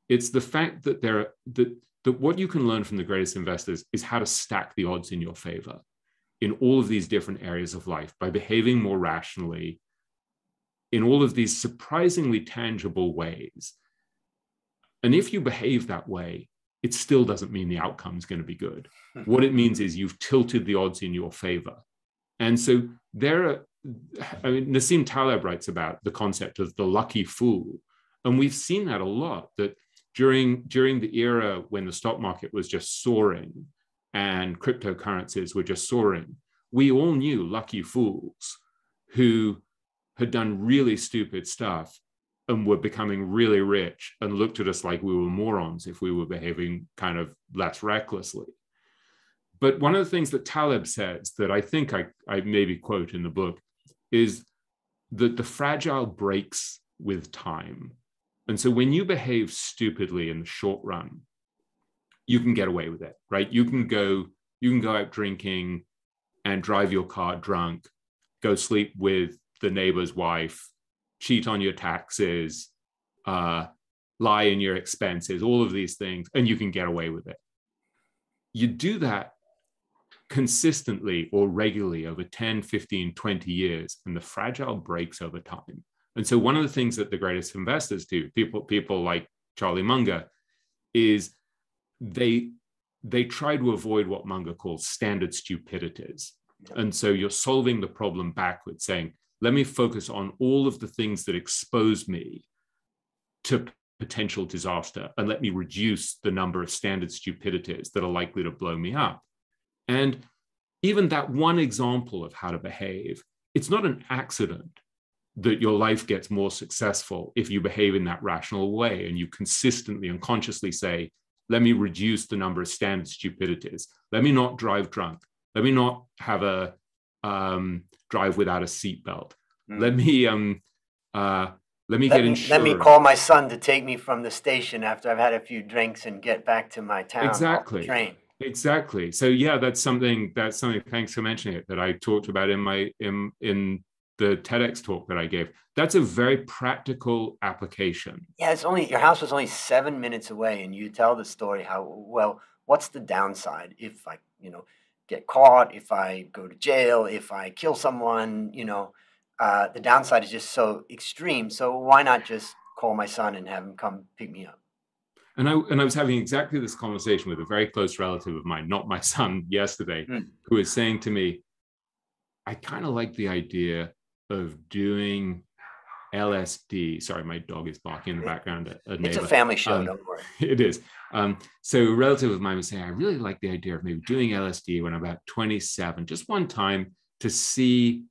it's the fact that that what you can learn from the greatest investors is how to stack the odds in your favor in all of these different areas of life by behaving more rationally in all of these surprisingly tangible ways. And if you behave that way, it still doesn't mean the outcome is going to be good. What it means is you've tilted the odds in your favor. And so Nassim Taleb writes about the concept of the lucky fool. And we've seen that a lot, that during the era when the stock market was just soaring and cryptocurrencies were just soaring, we all knew lucky fools who had done really stupid stuff and were becoming really rich and looked at us like we were morons if we were behaving kind of less recklessly. But one of the things that Taleb says that I think I maybe quote in the book is that the fragile breaks with time. And so when you behave stupidly in the short run, you can get away with it, right? You can go out drinking and drive your car drunk, go sleep with the neighbor's wife, cheat on your taxes, lie in your expenses, all of these things, and you can get away with it. You do that consistently or regularly over 10, 15, 20 years, and the fragile breaks over time. And so one of the things that the greatest investors do, people like Charlie Munger, is they try to avoid what Munger calls standard stupidities. And so you're solving the problem backwards, saying, let me focus on all of the things that expose me to potential disaster, and let me reduce the number of standard stupidities that are likely to blow me up. And even that one example of how to behave, it's not an accident that your life gets more successful if you behave in that rational way and you consistently and consciously say, let me reduce the number of standard stupidities. Let me not drive drunk. Let me not have a drive without a seatbelt. Let me get insurance. Let me call my son to take me from the station after I've had a few drinks and get back to my town. Exactly. Off the train. Exactly. So yeah, that's something. Thanks for mentioning it. That I talked about in the TEDx talk that I gave. That's a very practical application. Yeah, your house was only 7 minutes away, and you tell the story what's the downside if I, get caught, if I go to jail, if I kill someone, the downside is just so extreme. So why not just call my son and have him come pick me up? And I was having exactly this conversation with a very close relative of mine, not my son, yesterday, who was saying to me, I kind of like the idea of doing LSD. Sorry, my dog is barking in the background. It's a family show, don't worry. It is. So a relative of mine was saying, I really like the idea of maybe doing LSD when I'm about 27, just one time to see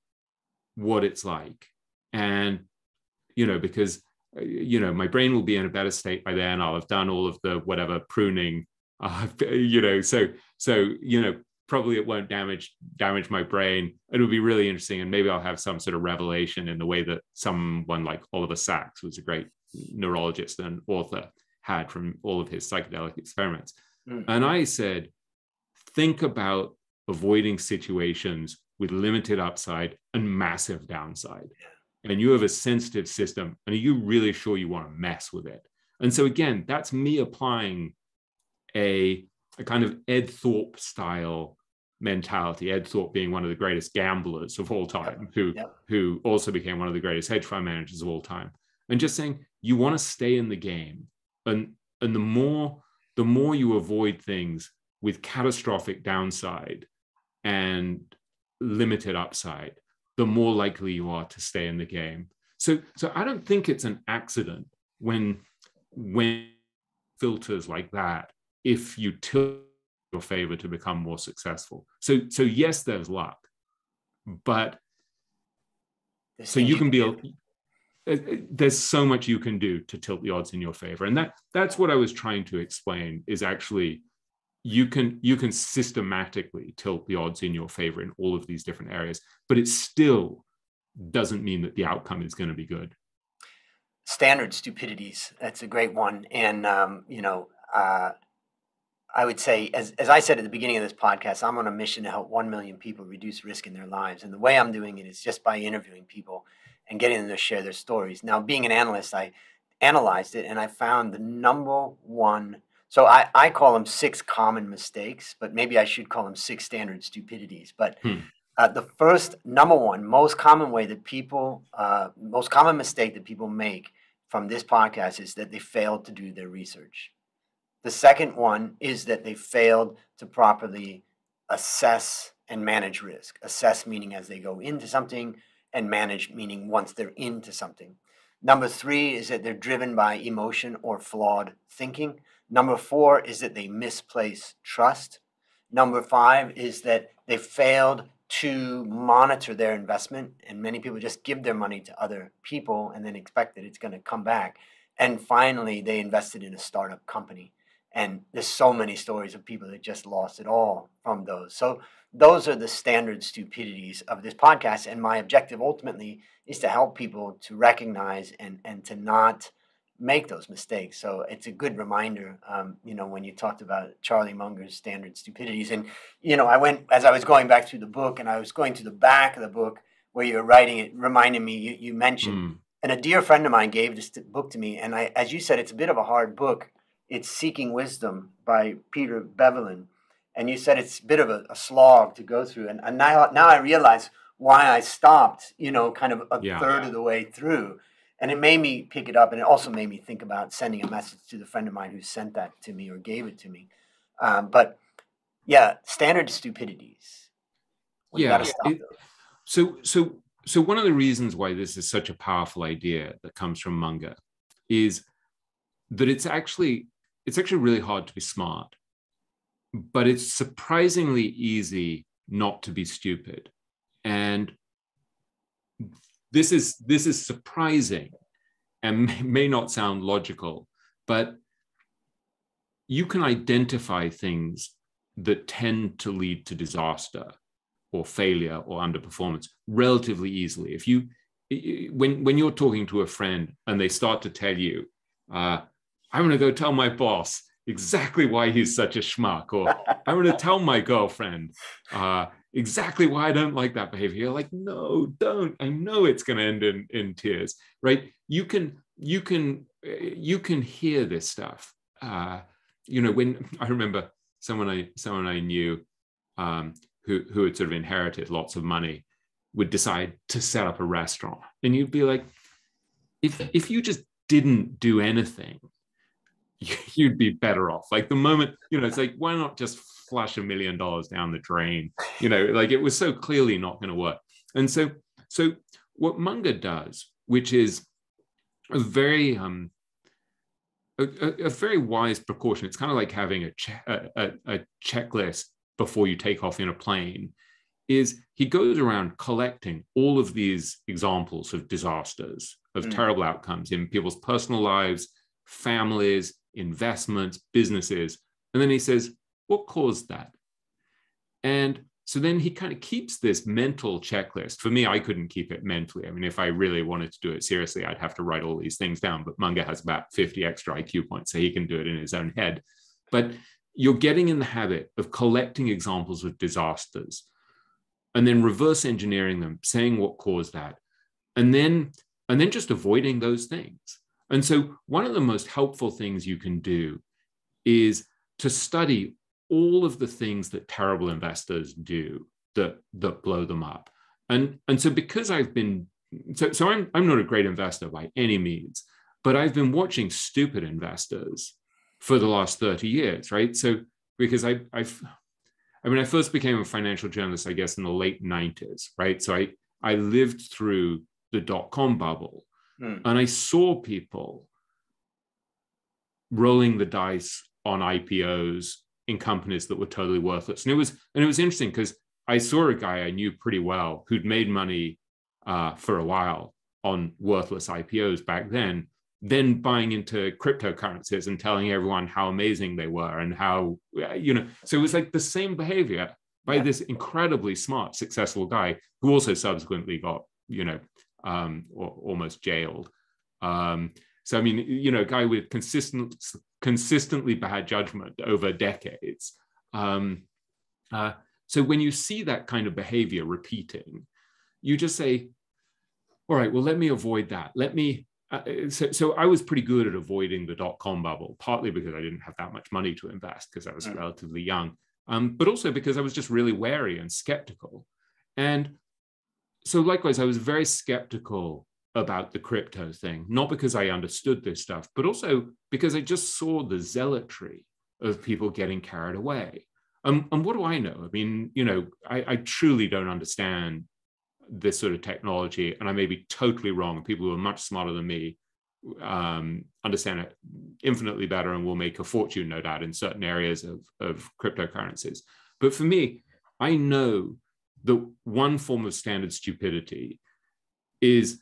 what it's like. And, because, my brain will be in a better state by then. I'll have done all of the whatever pruning, probably it won't damage my brain. It'll be really interesting. And maybe I'll have some sort of revelation in the way that someone like Oliver Sacks, who's a great neurologist and author, had from all of his psychedelic experiments. And I said, think about avoiding situations with limited upside and massive downside. And you have a sensitive system, and are you really sure you want to mess with it? And so again, that's me applying a kind of Ed Thorpe style mentality. Ed Thorpe being one of the greatest gamblers of all time, who also became one of the greatest hedge fund managers of all time. And just saying, you want to stay in the game. And the more you avoid things with catastrophic downside and limited upside, the more likely you are to stay in the game. So I don't think it's an accident when filters like that, if you tilt your favor to become more successful. So yes, there's luck, but so you can be there's so much you can do to tilt the odds in your favor. And that's what I was trying to explain, is actually you can systematically tilt the odds in your favor in all of these different areas, but it still doesn't mean that the outcome is going to be good. Standard stupidities, that's a great one. And I would say, as I said at the beginning of this podcast, I'm on a mission to help 1 million people reduce risk in their lives. And the way I'm doing it is just by interviewing people and getting them to share their stories. Now, being an analyst, I analyzed it and I found the number one. So I call them 6 common mistakes, but maybe I should call them 6 standard stupidities. But the first, number one, most common mistake that people make from this podcast is that they failed to do their research. The second one is that they failed to properly assess and manage risk. Assess meaning as they go into something, and manage meaning once they're into something. Number 3 is that they're driven by emotion or flawed thinking. Number 4 is that they misplace trust. Number 5 is that they failed to monitor their investment, and many people just give their money to other people and then expect that it's going to come back. And finally, they invested in a startup company. And there's so many stories of people that just lost it all from those. So those are the standard stupidities of this podcast. And my objective ultimately is to help people to recognize and to not make those mistakes. So it's a good reminder, when you talked about Charlie Munger's standard stupidities. And, as I was going back through the book and I was going to the back of the book where you're writing, it reminded me, you mentioned, and a dear friend of mine gave this book to me. And as you said, it's a bit of a hard book. It's Seeking Wisdom by Peter Bevelin. And you said it's a bit of a slog to go through. And now I realize why I stopped, kind of a third of the way through. And it made me pick it up. And it also made me think about sending a message to the friend of mine who sent that to me or gave it to me. But standard stupidities. So one of the reasons why this is such a powerful idea that comes from Munger is that it's actually really hard to be smart, but it's surprisingly easy not to be stupid. And this is surprising and may not sound logical, but you can identify things that tend to lead to disaster or failure or underperformance relatively easily. If you, when you're talking to a friend and they start to tell you, I'm going to go tell my boss exactly why he's such a schmuck, or I'm going to tell my girlfriend exactly why I don't like that behavior. You're like, no, don't. I know it's going to end in tears, right? You can hear this stuff. When I remember someone I knew who had sort of inherited lots of money would decide to set up a restaurant, and you'd be like, if you just didn't do anything, you'd be better off. Like the moment, it's like, why not just flush $1 million down the drain? Like it was so clearly not going to work. And so what Munger does, which is a very wise precaution. It's kind of like having a checklist before you take off in a plane. is he goes around collecting all of these examples of disasters, of terrible outcomes in people's personal lives, families, investments, businesses. And then he says, what caused that? And so then he kind of keeps this mental checklist. For me, I couldn't keep it mentally. I mean, if I really wanted to do it seriously, I'd have to write all these things down. But Munger has about 50 extra IQ points, so he can do it in his own head. But you're getting in the habit of collecting examples of disasters and then reverse engineering them, saying what caused that, and then just avoiding those things. And so one of the most helpful things you can do is to study all of the things that terrible investors do that blow them up. And so because I've been, so I'm not a great investor by any means, but I've been watching stupid investors for the last 30 years, right? So because I first became a financial journalist, I guess, in the late 90s, right? So I lived through the dot-com bubble, and I saw people rolling the dice on IPOs in companies that were totally worthless. And it was interesting because I saw a guy I knew pretty well who'd made money for a while on worthless IPOs back then buying into cryptocurrencies and telling everyone how amazing they were and how, so it was like the same behavior by this incredibly smart, successful guy who also subsequently got, almost jailed. So, I mean, a guy with consistently bad judgment over decades. So when you see that kind of behavior repeating, you just say, all right, well, let me avoid that. So I was pretty good at avoiding the dot-com bubble, partly because I didn't have that much money to invest because I was relatively young, but also because I was just really wary and skeptical. And so likewise, I was very skeptical about the crypto thing, not because I understood this stuff, but also because I just saw the zealotry of people getting carried away. And what do I know? I mean, I truly don't understand this sort of technology, and I may be totally wrong. People who are much smarter than me understand it infinitely better and will make a fortune, no doubt, in certain areas of cryptocurrencies. But for me, I know that one form of standard stupidity is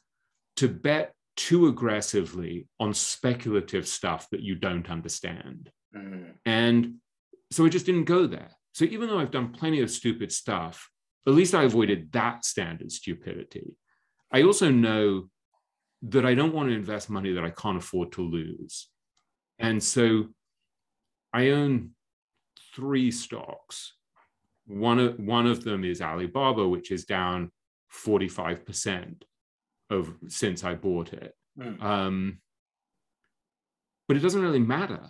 to bet too aggressively on speculative stuff that you don't understand. And so I just didn't go there. So even though I've done plenty of stupid stuff, at least I avoided that standard stupidity. I also know that I don't want to invest money that I can't afford to lose. And so I own 3 stocks. One of them is Alibaba, which is down 45% since I bought it. But it doesn't really matter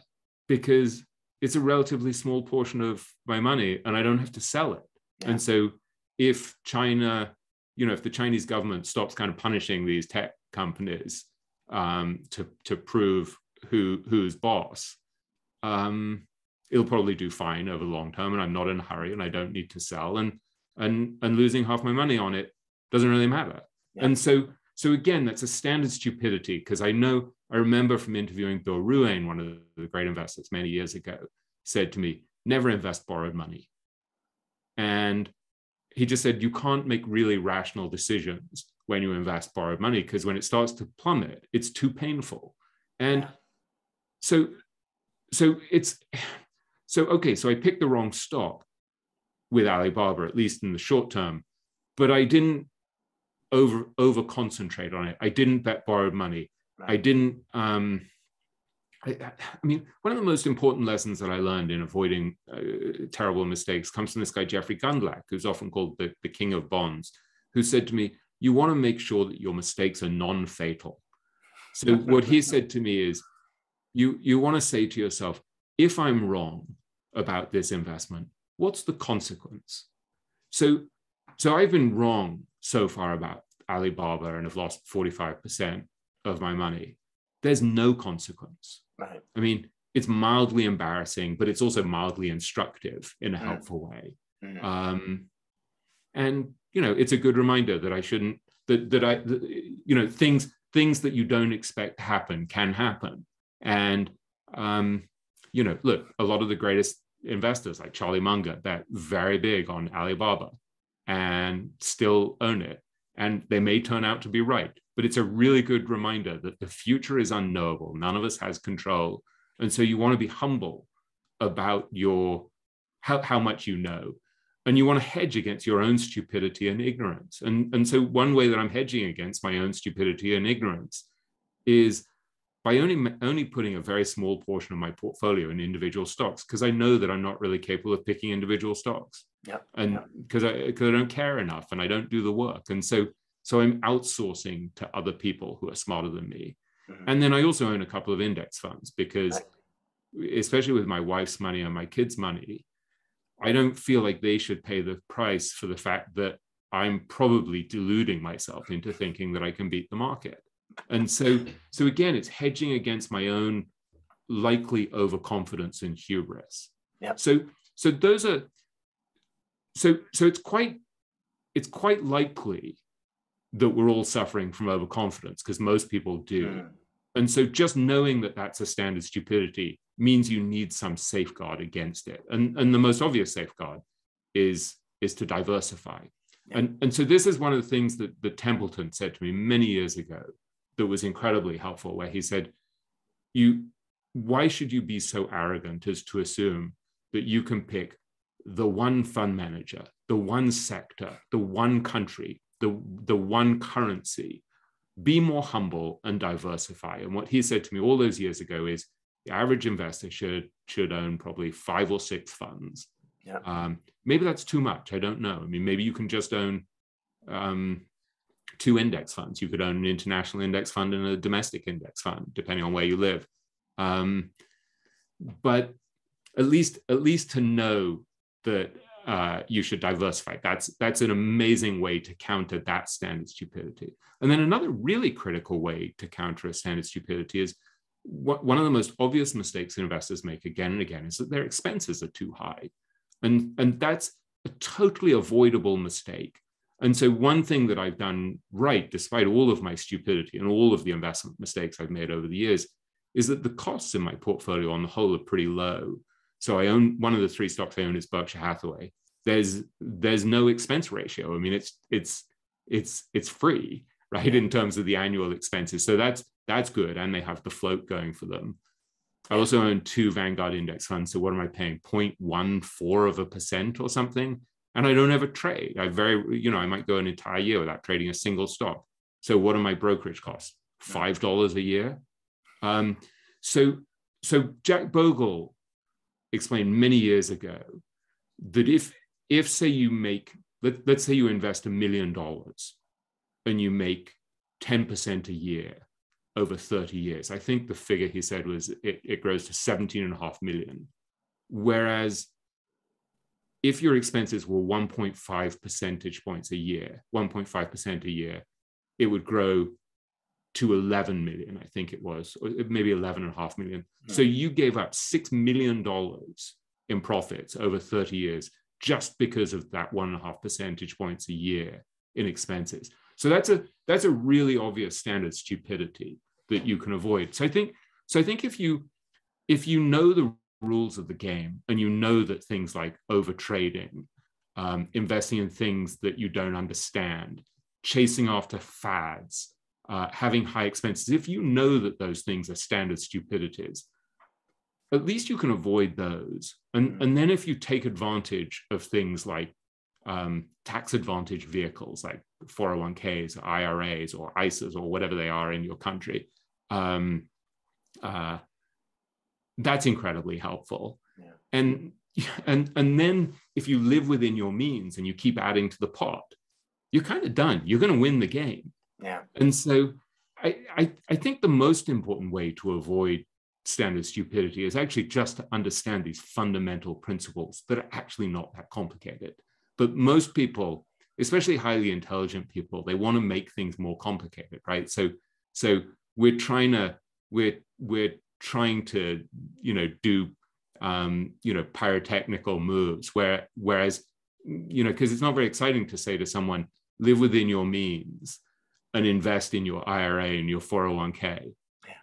because it's a relatively small portion of my money and I don't have to sell it. Yeah. And so if China, if the Chinese government stops kind of punishing these tech companies to prove who's boss, it'll probably do fine over the long term, and I'm not in a hurry and I don't need to sell, and losing half my money on it doesn't really matter. Yeah. And so again, that's a standard stupidity, because I remember from interviewing Bill Ruane, one of the great investors many years ago, said to me, never invest borrowed money. And he just said, you can't make really rational decisions when you invest borrowed money, because when it starts to plummet, it's too painful. And so I picked the wrong stock with Alibaba, at least in the short term, but I didn't over concentrate on it. I didn't bet borrowed money. Right. I didn't, I mean, one of the most important lessons that I learned in avoiding terrible mistakes comes from this guy, Jeffrey Gundlach, who's often called the king of bonds, who said to me, you want to make sure that your mistakes are non-fatal. So what he said to me is, you want to say to yourself, if I'm wrong about this investment, what's the consequence? So I've been wrong so far about Alibaba and have lost 45% of my money. There's no consequence. Right. I mean, it's mildly embarrassing, but it's also mildly instructive in a helpful way. And, it's a good reminder that I shouldn't, things that you don't expect to happen can happen. And, look, a lot of the greatest investors like Charlie Munger, they're very big on Alibaba. and still own it. And they may turn out to be right, but it's a really good reminder that the future is unknowable. None of us has control. And so you want to be humble about how much you know. And you want to hedge against your own stupidity and ignorance. And so one way that I'm hedging against my own stupidity and ignorance is by only putting a very small portion of my portfolio in individual stocks, because I know that I'm not really capable of picking individual stocks. And because I don't care enough and I don't do the work. And so I'm outsourcing to other people who are smarter than me. And then I also own a couple of index funds because, especially with my wife's money and my kids' money, I don't feel like they should pay the price for the fact that I'm probably deluding myself into thinking that I can beat the market. And so again, it's hedging against my own likely overconfidence and hubris. So those are so it's quite likely that we're all suffering from overconfidence, because most people do. And so just knowing that that's a standard stupidity means you need some safeguard against it. And the most obvious safeguard is to diversify. And so this is one of the things that Templeton said to me many years ago that was incredibly helpful, where he said, why should you be so arrogant as to assume that you can pick the one fund manager, the one sector, the one country, the one currency? Be more humble and diversify. And what he said to me all those years ago is the average investor should own probably 5 or 6 funds. Maybe that's too much. I don't know. I mean, maybe you can just own 2 index funds. You could own an international index fund and a domestic index fund, depending on where you live. But at least to know that you should diversify. That's an amazing way to counter that standard stupidity. And then another really critical way to counter a standard stupidity is one of the most obvious mistakes that investors make again and again is that their expenses are too high. And that's a totally avoidable mistake. And so one thing that I've done right, despite all of my stupidity and all of the investment mistakes I've made over the years, is that the costs in my portfolio on the whole are pretty low. So I own one of the 3 stocks I own is Berkshire Hathaway. There's no expense ratio. I mean, it's free, right, in terms of the annual expenses. So that's good, and they have the float going for them. I also own 2 Vanguard index funds. So what am I paying? 0.14% or something, and I don't ever trade. I might go an entire year without trading a single stock. So what are my brokerage costs? $5 a year. So Jack Bogle explained many years ago that if say you make, let's say you invest $1 million and you make 10% a year over 30 years, I think the figure he said was it grows to 17.5 million. Whereas if your expenses were 1.5 percentage points a year, 1.5% a year, it would grow to 11 million, I think it was, or maybe 11.5 million. So you gave up $6 million in profits over 30 years just because of that 1.5 percentage points a year in expenses. So that's a really obvious standard stupidity that you can avoid. So I think if you know the rules of the game, and you know that things like overtrading, investing in things that you don't understand, chasing after fads, having high expenses, if you know that those things are standard stupidities, at least you can avoid those. And then if you take advantage of things like tax advantage vehicles like 401ks, or IRAs, or ISAs, or whatever they are in your country, that's incredibly helpful. And then if you live within your means and you keep adding to the pot, you're kind of done. You're going to win the game. And so I think the most important way to avoid standard stupidity is actually just to understand these fundamental principles that are actually not that complicated. But most people, especially highly intelligent people, they want to make things more complicated, right? So we're trying to do pyrotechnical moves, whereas because it's not very exciting to say to someone, live within your means and invest in your IRA and your 401k,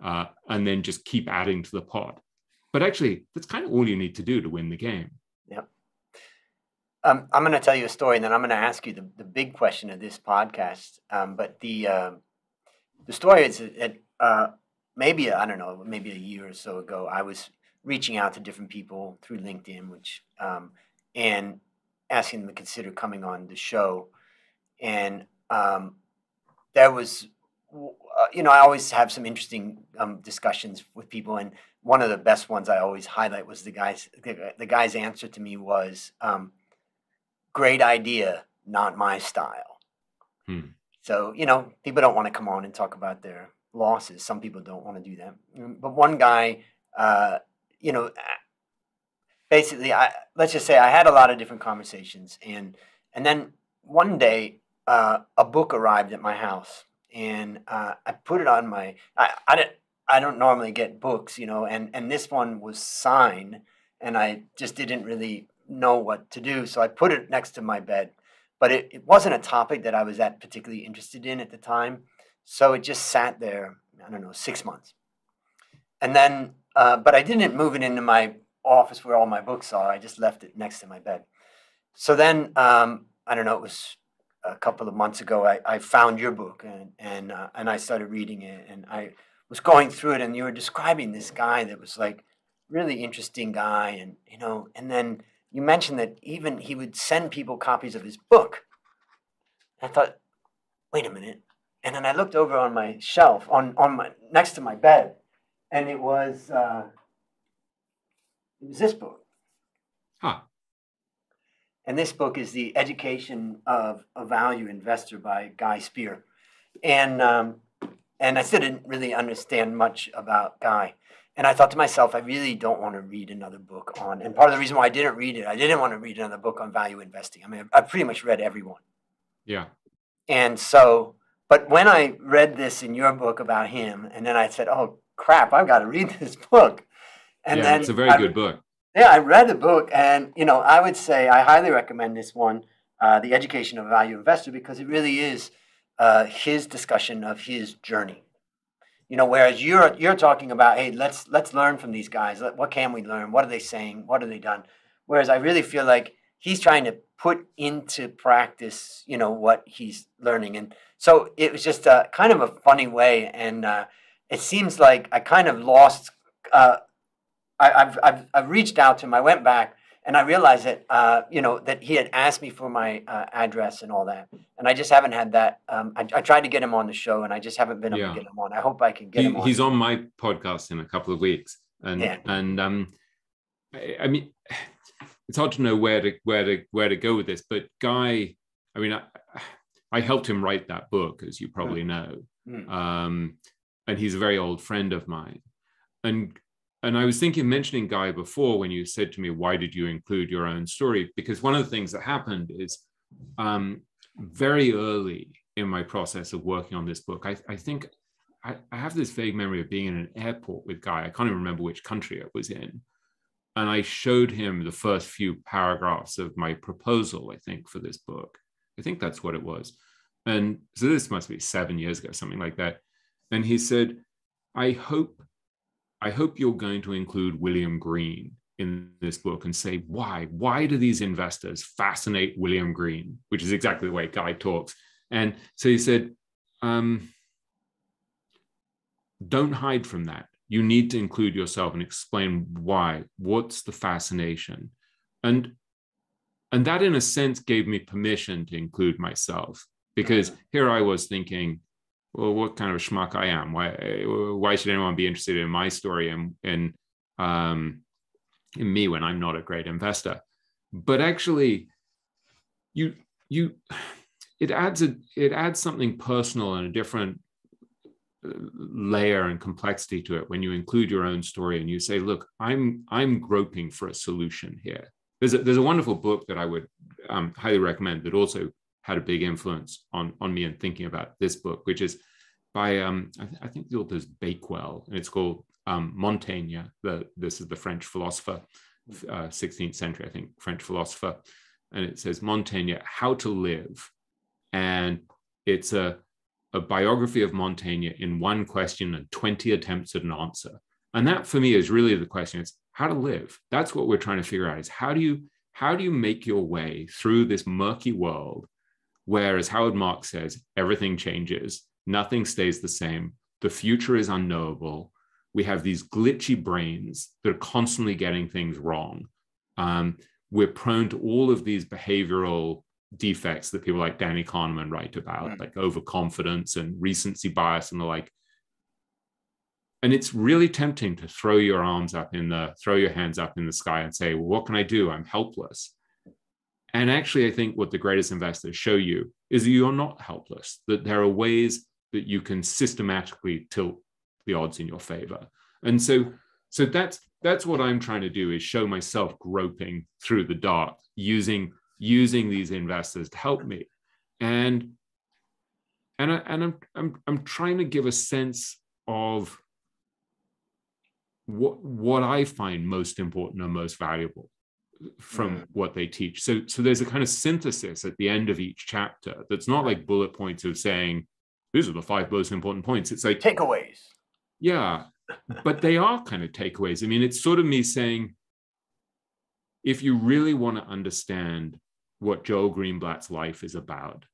and then just keep adding to the pot. But actually, that's kind of all you need to do to win the game. Yeah. And, you know, I think, I think if you, if you know the rules of the game and you know that things like overtrading, investing in things that you don't understand, chasing after fads, having high expenses, if you know that those things are standard stupidity, at least you can avoid those. And then if you take advantage of things like tax advantage vehicles like 401ks, IRAs, or ISAs, or whatever they are in your country, you're kind of done. You're going to win the game. I'm going to tell you a story, and then I'm going to ask you the big question of this podcast. But the story is that maybe, I don't know, maybe a year or so ago, I was reaching out to different people through LinkedIn, and asking them to consider coming on the show. And there was, I always have some interesting discussions with people, and one of the best ones I always highlight was the guy's answer to me was, great idea, not my style. So, people don't want to come on and talk about their losses. Some people don't want to do that. But one guy, basically, let's just say I had a lot of different conversations. And then one day, a book arrived at my house. And I put it on I don't normally get books, and this one was signed. And I just didn't really know what to do. So I put it next to my bed. But it wasn't a topic that I was that particularly interested in at the time. So it just sat there, I don't know, 6 months. And then, but I didn't move it into my office where all my books are. I just left it next to my bed. So then, I don't know, it was a couple of months ago, I found your book and I started reading it, and I was going through it, and you were describing this guy that was like really interesting guy. And, and then you mentioned that even he would send people copies of his book. I thought, wait a minute. And then I looked over on my shelf, next to my bed, and it was this book. Huh. And this book is The Education of a Value Investor by Guy Spear. And I still didn't really understand much about Guy. And I thought to myself, I really don't want to read another book on, and part of the reason why I didn't read it, I didn't want to read another book on value investing. I mean, I pretty much read everyone. Yeah. And so, but when I read this in your book about him, and then I said, oh, crap, I've got to read this book. And then it's a very good book. Yeah, I read the book, and, I would say I highly recommend this one, The Education of a Value Investor, because it really is his discussion of his journey. Whereas you're talking about, hey, let's learn from these guys. What can we learn? What are they saying? What have they done? Whereas I really feel like he's trying to put into practice, what he's learning. And so it was just kind of a funny way. And it seems like I kind of lost. I've reached out to him. I went back. And I realized that, that he had asked me for my address and all that. And I just haven't had that. I tried to get him on the show, and I just haven't been able to get him on. I hope I can get him on. He's on my podcast in a couple of weeks. And I mean, it's hard to know where to go with this. But Guy, I mean, I helped him write that book, as you probably know. And he's a very old friend of mine. And I was thinking, mentioning Guy before, when you said to me, why did you include your own story? Because one of the things that happened is very early in my process of working on this book, I think I have this vague memory of being in an airport with Guy. I can't even remember which country it was in. And I showed him the first few paragraphs of my proposal, I think, for this book. I think that's what it was. And so this must be 7 years ago, something like that. And he said, I hope you're going to include William Green in this book and say, why? Why do these investors fascinate William Green? Which is exactly the way Guy talks. And so he said, don't hide from that. You need to include yourself and explain why. What's the fascination? And that, in a sense, gave me permission to include myself, because here I was thinking, well, what kind of schmuck I am? Why should anyone be interested in my story and in me when I'm not a great investor? But actually, it adds something personal and a different layer and complexity to it when you include your own story and you say, look, I'm groping for a solution here. There's a wonderful book that I would highly recommend that also had a big influence on me in thinking about this book, which is by, I think the author's Bakewell, and it's called Montaigne. This is the French philosopher, 16th century, I think, French philosopher. And it says Montaigne, How to Live. And it's a biography of Montaigne in one question and 20 attempts at an answer. And that, for me, is really the question. It's how to live. That's what we're trying to figure out, is how do how do you make your way through this murky world where, as Howard Marks says, everything changes, nothing stays the same, the future is unknowable, we have these glitchy brains that are constantly getting things wrong. We're prone to all of these behavioral defects that people like Danny Kahneman write about, like overconfidence and recency bias and the like. And it's really tempting to throw your hands up in the sky and say, well, what can I do? I'm helpless. And actually, I think what the greatest investors show you is that you're not helpless, that there are ways that you can systematically tilt the odds in your favor. And so that's what I'm trying to do, is show myself groping through the dark, using these investors to help me. And I'm trying to give a sense of what I find most important and most valuable from what they teach. So there's a kind of synthesis at the end of each chapter that's not like bullet points of saying, these are the 5 most important points. It's like takeaways. Yeah, but they are kind of takeaways. I mean, it's sort of me saying, if you really want to understand what Joel Greenblatt's life is about,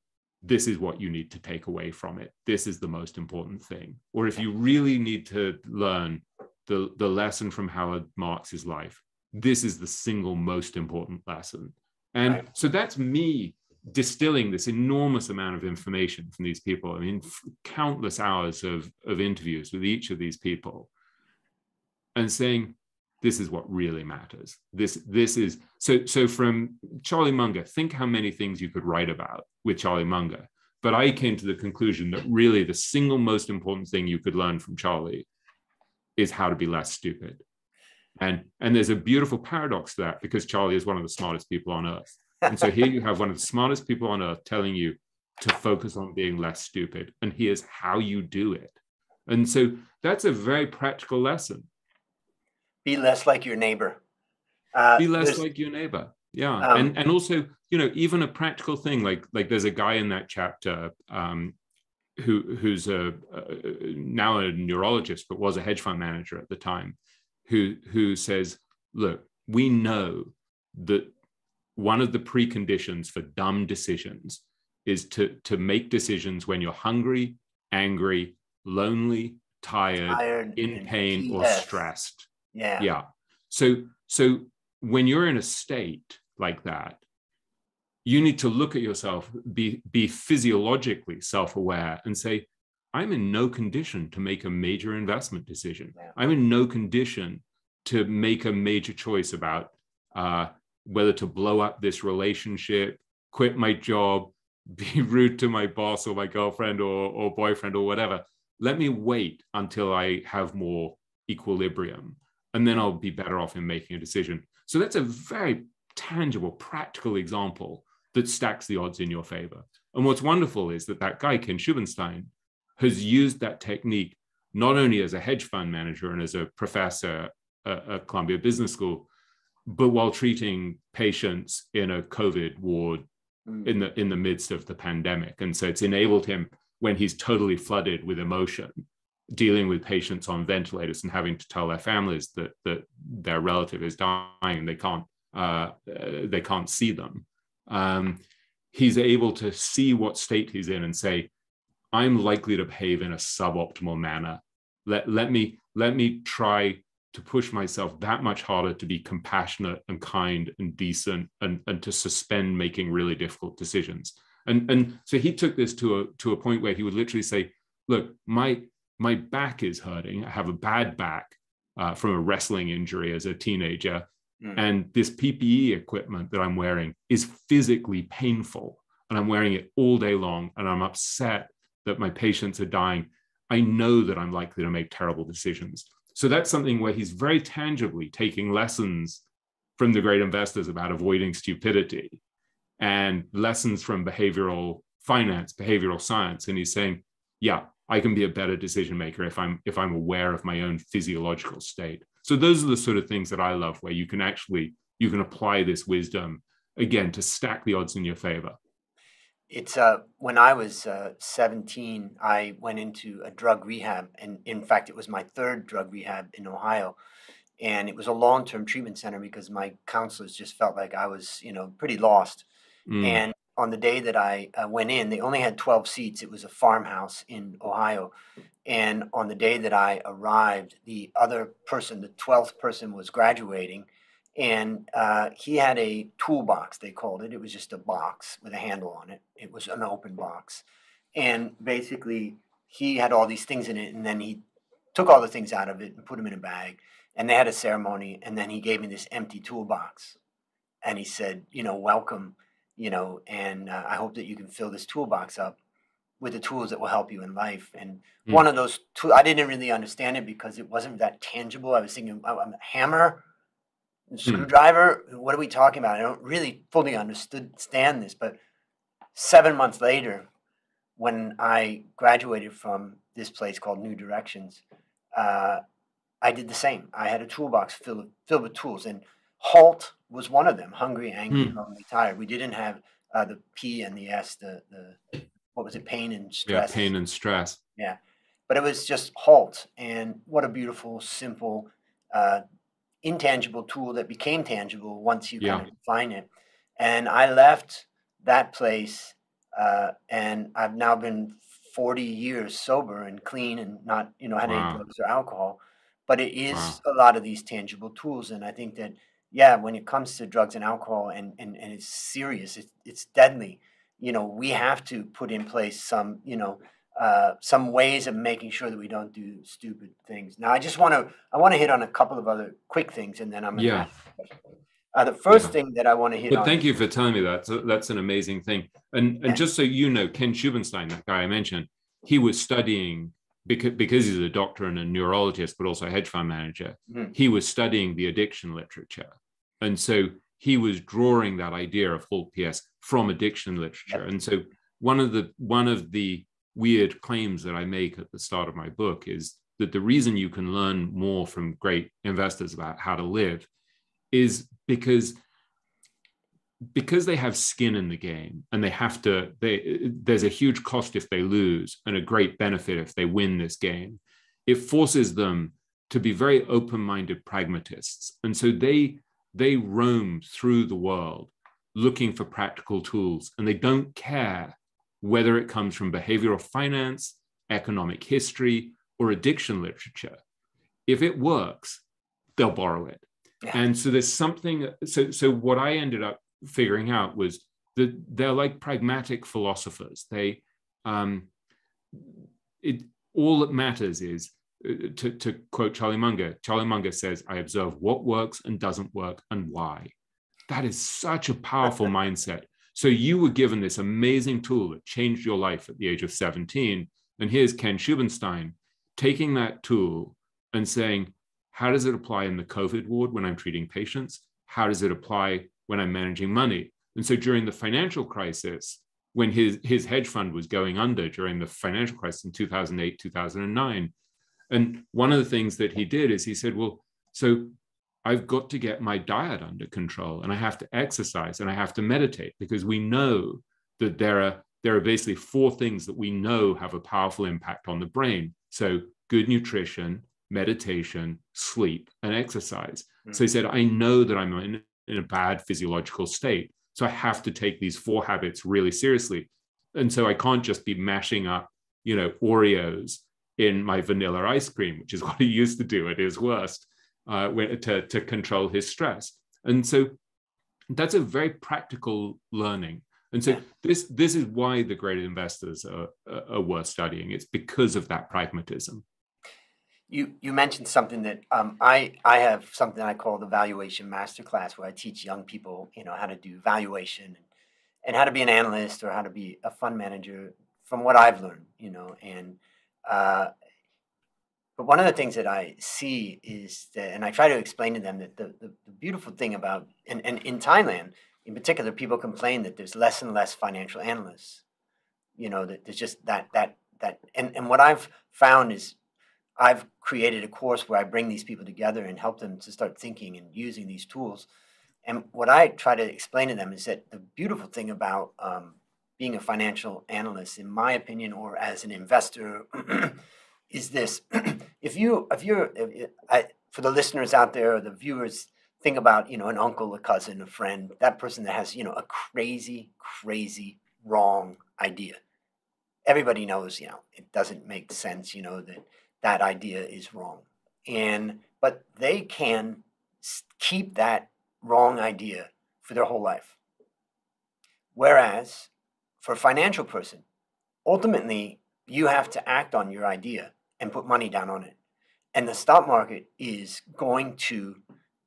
this is what you need to take away from it. This is the most important thing. Or if you really need to learn the lesson from Howard Marks's life, this is the single most important lesson. And so that's me distilling this enormous amount of information from these people. I mean, countless hours of interviews with each of these people, and saying, this is what really matters. This is so from Charlie Munger, think how many things you could write about with Charlie Munger. But I came to the conclusion that really the single most important thing you could learn from Charlie is how to be less stupid. And there's a beautiful paradox to that, because Charlie is one of the smartest people on earth. And so here you have one of the smartest people on earth telling you to focus on being less stupid. And here's how you do it. And so that's a very practical lesson. Be less like your neighbor. Be less like your neighbor. Yeah. And also, even a practical thing, like there's a guy in that chapter who's now a neurologist, but was a hedge fund manager at the time, who says, look, we know that one of the preconditions for dumb decisions is to make decisions when you're hungry, angry, lonely, tired in pain, or stressed. Yeah. So when you're in a state like that, you need to look at yourself, be physiologically self-aware, and say, I'm in no condition to make a major investment decision. I'm in no condition to make a major choice about whether to blow up this relationship, quit my job, be rude to my boss or my girlfriend or boyfriend or whatever. Let me wait until I have more equilibrium, and then I'll be better off in making a decision. So that's a very tangible, practical example that stacks the odds in your favor. And what's wonderful is that guy, Ken Schubenstein, has used that technique not only as a hedge fund manager and as a professor at Columbia Business School, but while treating patients in a COVID ward in the midst of the pandemic. And so it's enabled him, when he's totally flooded with emotion, dealing with patients on ventilators and having to tell their families that their relative is dying and they can't see them. He's able to see what state he's in and say, I'm likely to behave in a suboptimal manner. Let me try to push myself that much harder to be compassionate and kind and decent, and to suspend making really difficult decisions. And so he took this to a point where he would literally say, look, my back is hurting. I have a bad back from a wrestling injury as a teenager. And this PPE equipment that I'm wearing is physically painful, and I'm wearing it all day long, and I'm upset that my patients are dying. I know that I'm likely to make terrible decisions. So that's something where he's very tangibly taking lessons from the great investors about avoiding stupidity, and lessons from behavioral finance, behavioral science. And he's saying, yeah, I can be a better decision maker if I'm aware of my own physiological state. So those are the sort of things that I love, where you can apply this wisdom, again, to stack the odds in your favor. It's when I was 17, I went into a drug rehab, and in fact, it was my third drug rehab in Ohio. and it was a long-term treatment center because my counselors just felt like I was, pretty lost. Mm. And on the day that I went in, they only had 12 seats. It was a farmhouse in Ohio. And on the day that I arrived, the other person, the 12th person, was graduating. And he had a toolbox, they called it. It was just a box with a handle on it. It was an open box. And basically, he had all these things in it. And then he took all the things out of it and put them in a bag. And they had a ceremony. And then he gave me this empty toolbox. And he said, welcome, and I hope that you can fill this toolbox up with the tools that will help you in life. And one of those tools, I didn't really understand it because it wasn't that tangible. I was thinking, a hammer, screwdriver. What are we talking about? I don't really fully understand this. But 7 months later, when I graduated from this place called New Directions, I did the same. I had a toolbox filled with tools, and HALT was one of them: hungry, angry, lonely, tired. We didn't have the P and the S, the what was it, pain and stress. Yeah, pain and stress. Yeah, but it was just HALT, and what a beautiful, simple, intangible tool that became tangible once you kind of define it. And I left that place, and I've now been 40 years sober and clean and not, had any drugs or alcohol. But it is a lot of these tangible tools. And I think that, when it comes to drugs and alcohol and it's serious, it's deadly. We have to put in place some ways of making sure that we don't do stupid things. Now, I want to hit on a couple of other quick things, and then I'm going to the first thing that I want to hit on. But thank you for telling me that. So that's an amazing thing. And just so you know, Ken Schubenstein, that guy I mentioned, he was studying, because he's a doctor and a neurologist, but also a hedge fund manager, he was studying the addiction literature. And so he was drawing that idea of HALT PS from addiction literature. And so one of the weird claims that I make at the start of my book is that the reason you can learn more from great investors about how to live is because they have skin in the game, and there's a huge cost if they lose and a great benefit if they win this game. It forces them to be very open-minded pragmatists. And so they roam through the world looking for practical tools, and they don't care whether it comes from behavioral finance, economic history, or addiction literature. If it works, they'll borrow it. Yeah. And so there's something, so what I ended up figuring out was that they're like pragmatic philosophers. All that matters is, to quote Charlie Munger says, I observe what works and doesn't work and why. That is such a powerful mindset. So you were given this amazing tool that changed your life at the age of 17. And here's Ken Schubenstein taking that tool and saying, how does it apply in the COVID ward when I'm treating patients? How does it apply when I'm managing money? And so during the financial crisis, when his hedge fund was going under during the financial crisis in 2008, 2009, and one of the things that he did is he said, well, so I've got to get my diet under control, and I have to exercise, and I have to meditate, because we know that there are basically 4 things that we know have a powerful impact on the brain. So good nutrition, meditation, sleep, and exercise. So he said, I know that I'm in a bad physiological state, so I have to take these 4 habits really seriously. And so I can't just be mashing up, Oreos in my vanilla ice cream, which is what he used to do at his worst, to control his stress. And so that's a very practical learning. And so this is why the great investors are worth studying. It's because of that pragmatism. You mentioned something that I have something I call the valuation masterclass, where I teach young people, how to do valuation and how to be an analyst or how to be a fund manager from what I've learned, and but one of the things that I see is that, and I try to explain to them that the beautiful thing about, and in Thailand in particular, people complain that there's less and less financial analysts, that there's just that, and what I've found is I've created a course where I bring these people together and help them to start thinking and using these tools. And what I try to explain to them is that the beautiful thing about being a financial analyst, in my opinion, or as an investor, is this: for the listeners out there or the viewers, think about, an uncle, a cousin, a friend, that person that has, a crazy, crazy wrong idea. Everybody knows, it doesn't make sense, that idea is wrong. But they can keep that wrong idea for their whole life. Whereas for a financial person, ultimately, you have to act on your idea and put money down on it. And the stock market is going to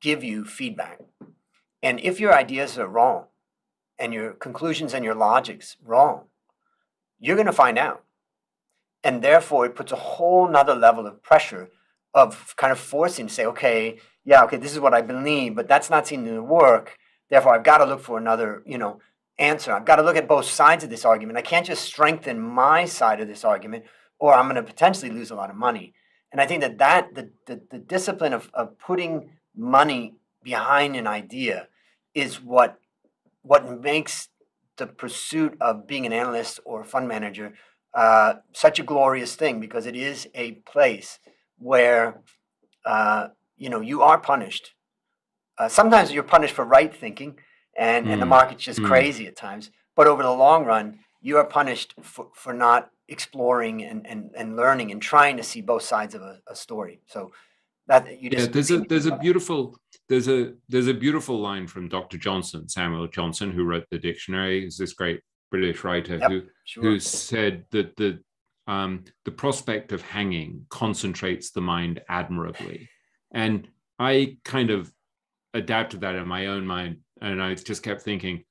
give you feedback. And if your ideas are wrong and your conclusions and your logic's wrong, you're going to find out. And therefore, it puts a whole nother level of pressure of kind of forcing to say, okay, this is what I believe, but that's not seeming to work. Therefore, I've got to look for another, answer. I've got to look at both sides of this argument. I can't just strengthen my side of this argument, or I'm going to potentially lose a lot of money. And I think that the discipline of putting money behind an idea is what makes the pursuit of being an analyst or a fund manager such a glorious thing, because it is a place where you are punished. Sometimes you're punished for right thinking, and the market's just crazy at times. But over the long run, you are punished for not exploring and learning and trying to see both sides of a story. So that you just there's a beautiful line from Dr. Johnson, Samuel Johnson, who wrote the dictionary. Is this great British writer who said that the prospect of hanging concentrates the mind admirably. And I kind of adapted that in my own mind, and I just kept thinking,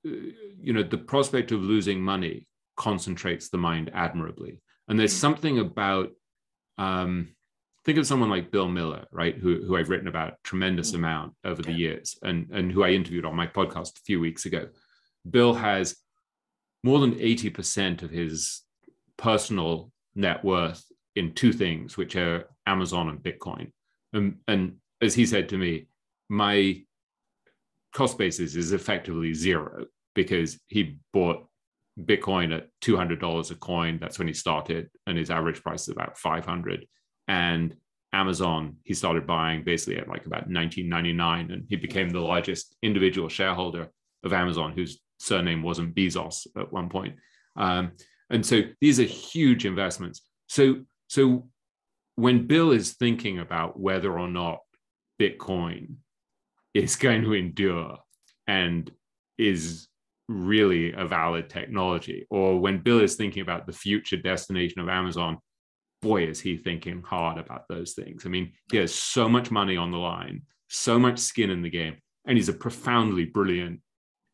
the prospect of losing money concentrates the mind admirably. And there's something about, think of someone like Bill Miller, right, who I've written about a tremendous amount over the years, and who I interviewed on my podcast a few weeks ago. Bill has more than 80% of his personal net worth in two things, which are Amazon and Bitcoin. And as he said to me, my cost basis is effectively zero, because he bought Bitcoin at $200 a coin. That's when he started, and his average price is about 500. And Amazon, he started buying basically at like about 1999, and he became the largest individual shareholder of Amazon, whose surname wasn't Bezos at one point. And so these are huge investments. So when Bill is thinking about whether or not Bitcoin is going to endure and is really a valid technology, or when Bill is thinking about the future destination of Amazon, boy, is he thinking hard about those things. I mean, he has so much money on the line, so much skin in the game, and he's a profoundly brilliant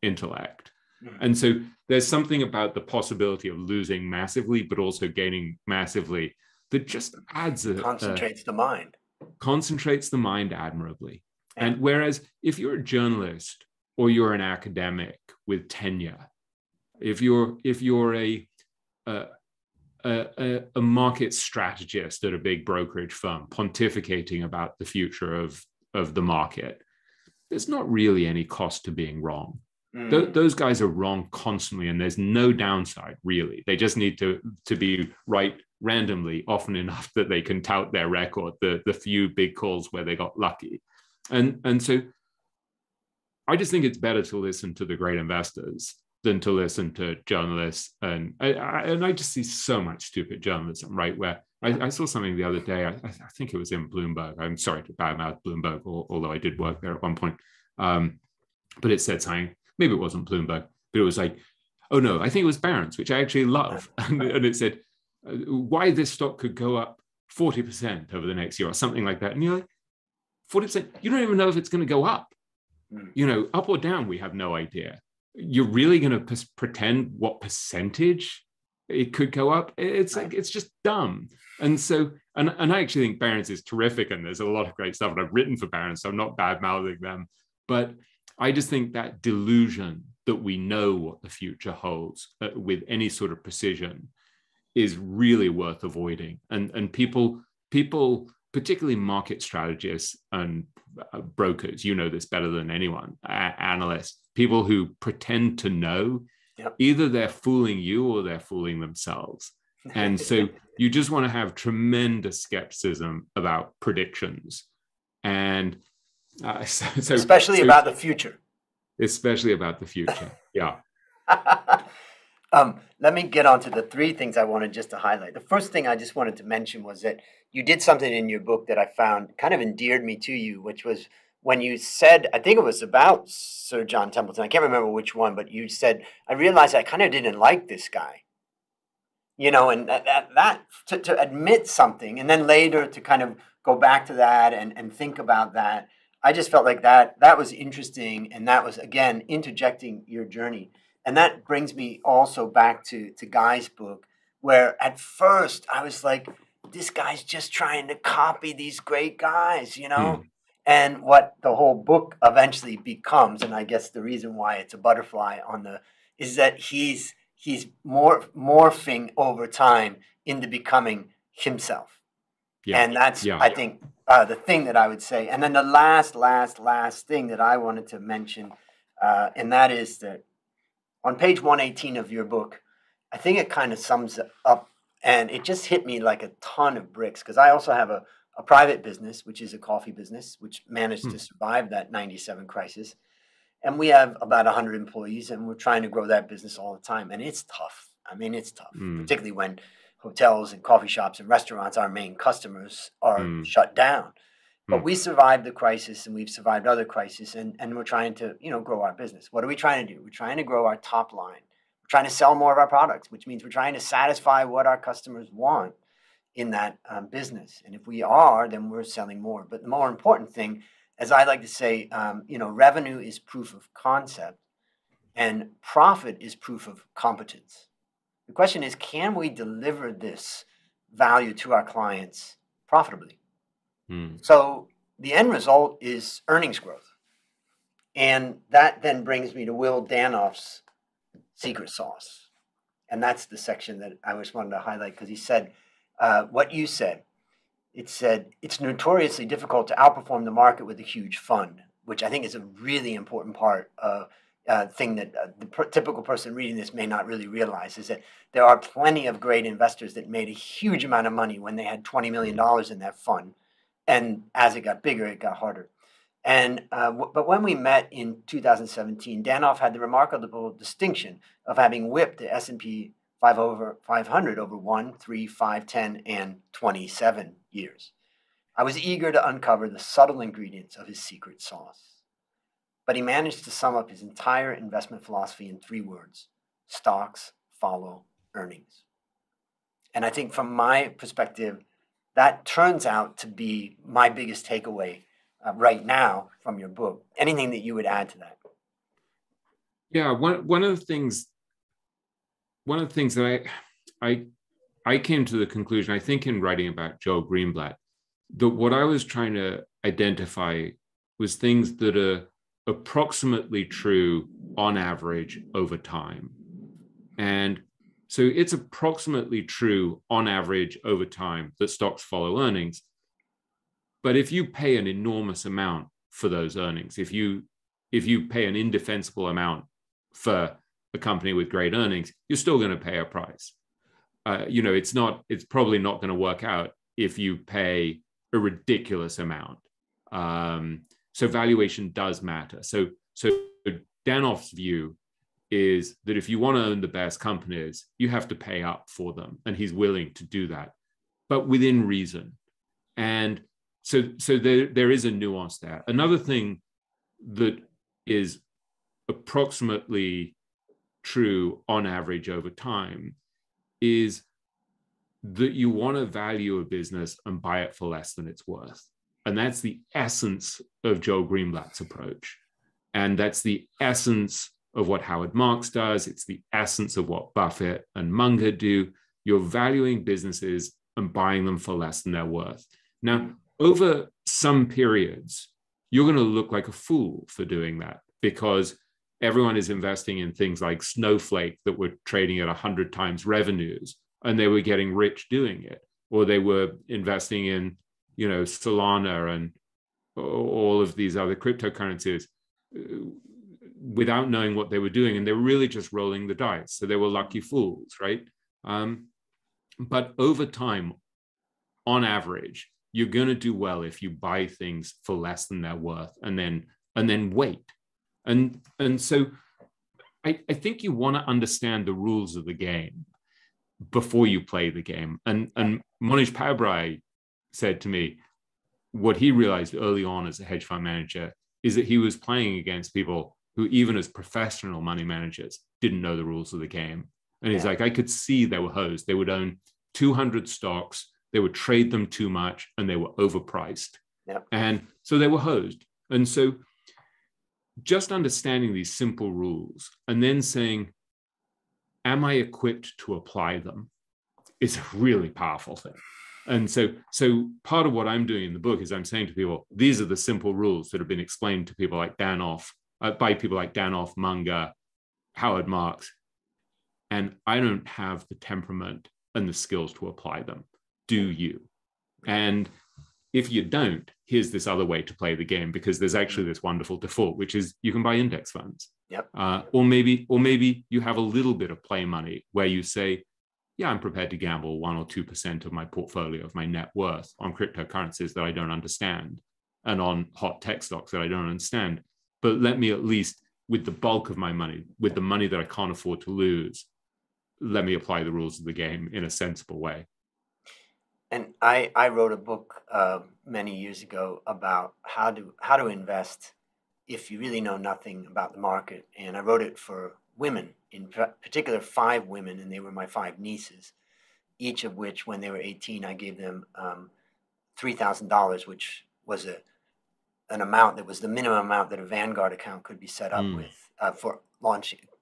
intellect. And so there's something about the possibility of losing massively, but also gaining massively, that just adds concentrates the mind. Concentrates the mind admirably. And whereas if you're a journalist or you're an academic with tenure, if you're a market strategist at a big brokerage firm pontificating about the future of the market, there's not really any cost to being wrong. Those guys are wrong constantly, and there's no downside, really. They just need to be right randomly often enough that they can tout their record, the few big calls where they got lucky. And so I just think it's better to listen to the great investors than to listen to journalists. And I just see so much stupid journalism, right? Where I saw something the other day, I think it was in Bloomberg. I'm sorry to badmouth Bloomberg, although I did work there at one point. But it said something, maybe it wasn't Bloomberg, but it was like, oh no, I think it was Barron's, which I actually love. And it said, why this stock could go up 40% over the next year or something like that. And you're like, 40%, you don't even know if it's going to go up. Up or down, we have no idea. You're really going to pretend what percentage it could go up? It's like, it's just dumb. And so, and I actually think Barron's is terrific, and there's a lot of great stuff, and I've written for Barron's, so I'm not bad-mouthing them. But I just think that delusion that we know what the future holds with any sort of precision is really worth avoiding. And people, particularly market strategists and brokers, you know this better than anyone, analysts, people who pretend to know, either they're fooling you or they're fooling themselves. And so you just want to have tremendous skepticism about predictions. And especially about the future. Especially about the future. Yeah. Let me get on to the three things I wanted just to highlight. The first thing I just wanted to mention was that you did something in your book that I found kind of endeared me to you, which was when you said, I think it was about Sir John Templeton, I can't remember which one, but you said, I realized I kind of didn't like this guy. You know, and to admit something and then later to kind of go back to that and think about that, I just felt like that was interesting, and that was, again, interjecting your journey. And that brings me also back to Guy's book, where at first I was like, this guy's just trying to copy these great guys, you know? And what the whole book eventually becomes, and I guess the reason why it's a butterfly is that he's morphing over time into becoming himself. Yeah. And that's, I think, the thing that I would say. And then the last thing that I wanted to mention, and that is that on page 118 of your book, I think it kind of sums up, and it just hit me like a ton of bricks, because I also have a private business, which is a coffee business, which managed to survive that 97 crisis. And we have about 100 employees, and we're trying to grow that business all the time. And it's tough. I mean, it's tough, particularly when hotels and coffee shops and restaurants, our main customers, are shut down. But we survived the crisis, and we've survived other crises, and we're trying to, grow our business. What are we trying to do? We're trying to grow our top line. We're trying to sell more of our products, which means we're trying to satisfy what our customers want in that business. And if we are, then we're selling more. But the more important thing, as I like to say, revenue is proof of concept, and profit is proof of competence. The question is, can we deliver this value to our clients profitably? So the end result is earnings growth. And that then brings me to Will Danoff's secret sauce. And that's the section that I just wanted to highlight, because he said what you said. It said, it's notoriously difficult to outperform the market with a huge fund, which I think is a really important part of thing that the typical person reading this may not really realize, is that there are plenty of great investors that made a huge amount of money when they had $20 million in that fund. And as it got bigger, it got harder. And but when we met in 2017, Danoff had the remarkable distinction of having whipped the S&P 500 over 1, 3, 5, 10, and 27 years. I was eager to uncover the subtle ingredients of his secret sauce. But he managed to sum up his entire investment philosophy in 3 words: stocks follow earnings. And I think from my perspective, that turns out to be my biggest takeaway right now from your book. Anything that you would add to that? Yeah, one of the things that I came to the conclusion, I think, in writing about Joel Greenblatt, that what I was trying to identify was things that are approximately true on average over time. And so it's approximately true on average over time that stocks follow earnings. But if you pay an enormous amount for those earnings, if you pay an indefensible amount for a company with great earnings, you're still going to pay a price. It's probably not going to work out if you pay a ridiculous amount. So valuation does matter. So Danoff's view is that if you want to own the best companies, you have to pay up for them. And he's willing to do that, but within reason. And so there is a nuance there. Another thing that is approximately true on average over time is that you want to value a business and buy it for less than it's worth. And that's the essence of Joel Greenblatt's approach. And that's the essence of what Howard Marks does. It's the essence of what Buffett and Munger do. You're valuing businesses and buying them for less than they're worth. Now, over some periods, you're going to look like a fool for doing that, because everyone is investing in things like Snowflake that were trading at 100 times revenues, and they were getting rich doing it. Or they were investing in, Solana and all of these other cryptocurrencies without knowing what they were doing. And they were really just rolling the dice. So they were lucky fools, right? But over time, on average, you're going to do well if you buy things for less than they're worth and then wait. And so I think you want to understand the rules of the game before you play the game. And Monish Pabrai said to me, what he realized early on as a hedge fund manager is that he was playing against people who, even as professional money managers, didn't know the rules of the game. And he's like, I could see they were hosed. They would own 200 stocks, they would trade them too much, and they were overpriced. Yep. And so they were hosed. And so just understanding these simple rules and then saying, am I equipped to apply them, is a really powerful thing. And so part of what I'm doing in the book is I'm saying to people, these are the simple rules that have been explained to people like by people like Danoff, Munger, Howard Marks. And I don't have the temperament and the skills to apply them. Do you? And if you don't, here's this other way to play the game, because there's actually this wonderful default, which is you can buy index funds. Yep. Or maybe you have a little bit of play money where you say, yeah, I'm prepared to gamble 1 or 2% of my portfolio, of my net worth, on cryptocurrencies that I don't understand and on hot tech stocks that I don't understand. But let me, at least with the bulk of my money, with the money that I can't afford to lose, let me apply the rules of the game in a sensible way. And I wrote a book many years ago about how to invest if you really know nothing about the market. And I wrote it for women, in particular 5 women, and they were my 5 nieces, each of which, when they were 18, I gave them $3,000, which was an amount that was the minimum amount that a Vanguard account could be set up with for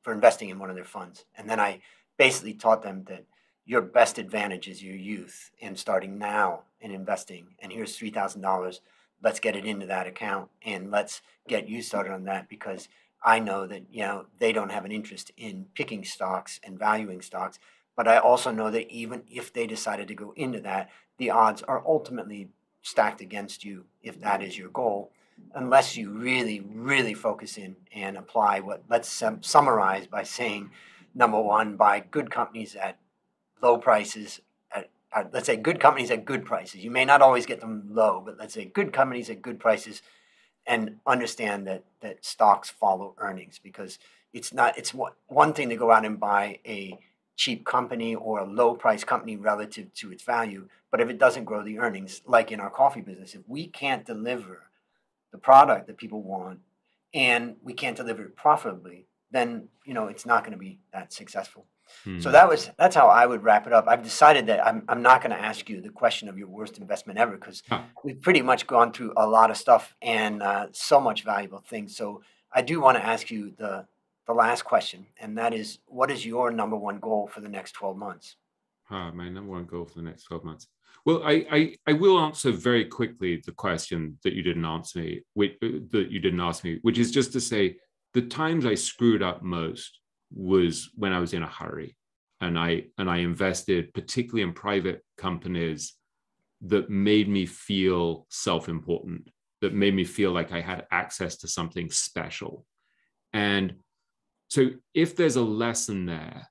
investing in one of their funds. And then I basically taught them that your best advantage is your youth and starting now in investing. And here's $3,000. Let's get it into that account and let's get you started on that, because I know that, they don't have an interest in picking stocks and valuing stocks. But I also know that even if they decided to go into that, the odds are ultimately stacked against you if that is your goal, unless you really, really focus in and apply what, let's summarize by saying, number one, buy good companies at low prices, let's say good companies at good prices. You may not always get them low, but let's say good companies at good prices, and understand that stocks follow earnings, because it's one thing to go out and buy a cheap company or a low price company relative to its value, but if it doesn't grow the earnings, like in our coffee business, if we can't deliver the product that people want and we can't deliver it profitably, then it's not going to be that successful. So that's how I would wrap it up. I've decided that I'm not going to ask you the question of your worst investment ever, because we've pretty much gone through a lot of stuff and so much valuable things. So I do want to ask you the last question, and that is, what is your number one goal for the next 12 months? My number one goal for the next 12 months. Well, I will answer very quickly the question that you didn't ask me, which is just to say the times I screwed up most was when I was in a hurry, and I invested particularly in private companies that made me feel self-important, that made me feel like I had access to something special. And so if there's a lesson there,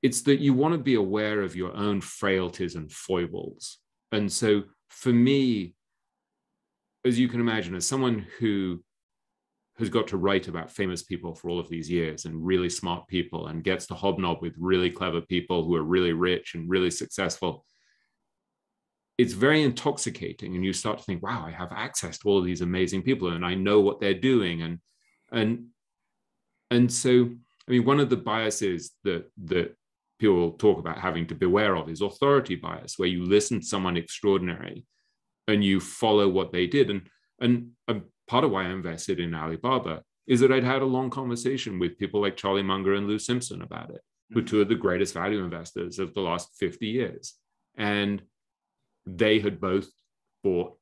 it's that you want to be aware of your own frailties and foibles. And so for me, as you can imagine, as someone who has got to write about famous people for all of these years and really smart people and gets to hobnob with really clever people who are really rich and really successful, it's very intoxicating. And you start to think, wow, I have access to all of these amazing people and I know what they're doing. And so, I mean, one of the biases that people talk about having to beware of is authority bias, where you listen to someone extraordinary and you follow what they did. And part of why I invested in Alibaba is that I'd had a long conversation with people like Charlie Munger and Lou Simpson about it, who are 2 of the greatest value investors of the last 50 years. And they had both bought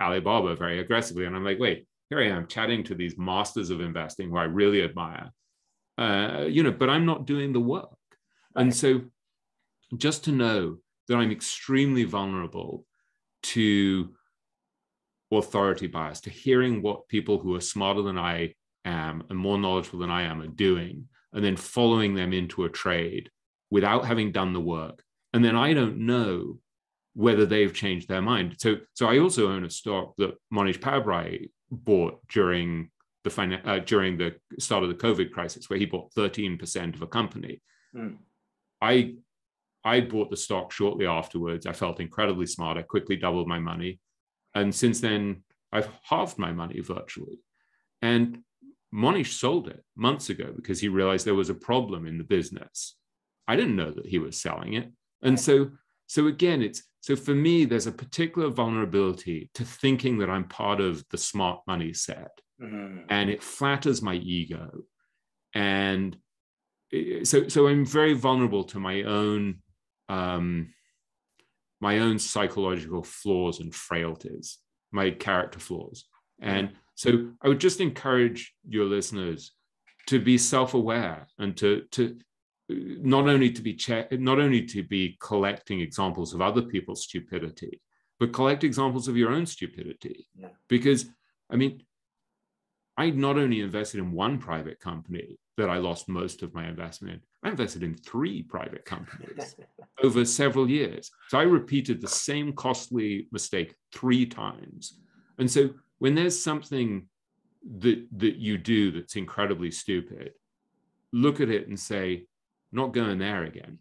Alibaba very aggressively. And I'm like, wait, here I am chatting to these masters of investing who I really admire, but I'm not doing the work. Right. And so just to know that I'm extremely vulnerable to authority bias, to hearing what people who are smarter than I am and more knowledgeable than I am are doing, and then following them into a trade without having done the work. And then I don't know whether they've changed their mind. So I also own a stock that Monish Pabrai bought during the start of the COVID crisis, where he bought 13% of a company. I bought the stock shortly afterwards. I felt incredibly smart. I quickly doubled my money. And since then, I've halved my money virtually. And Monish sold it months ago because he realized there was a problem in the business. I didn't know that he was selling it. And so again, so for me, there's a particular vulnerability to thinking that I'm part of the smart money set. And it flatters my ego. And so I'm very vulnerable to my own psychological flaws and frailties, my character flaws. And so I would just encourage your listeners to be self-aware and to not only to be collecting examples of other people's stupidity, but collect examples of your own stupidity. Because I mean, I not only invested in one private company that I lost most of my investment in, I invested in 3 private companies over several years. So I repeated the same costly mistake 3 times. And so when there's something that you do that's incredibly stupid, look at it and say, not going there again.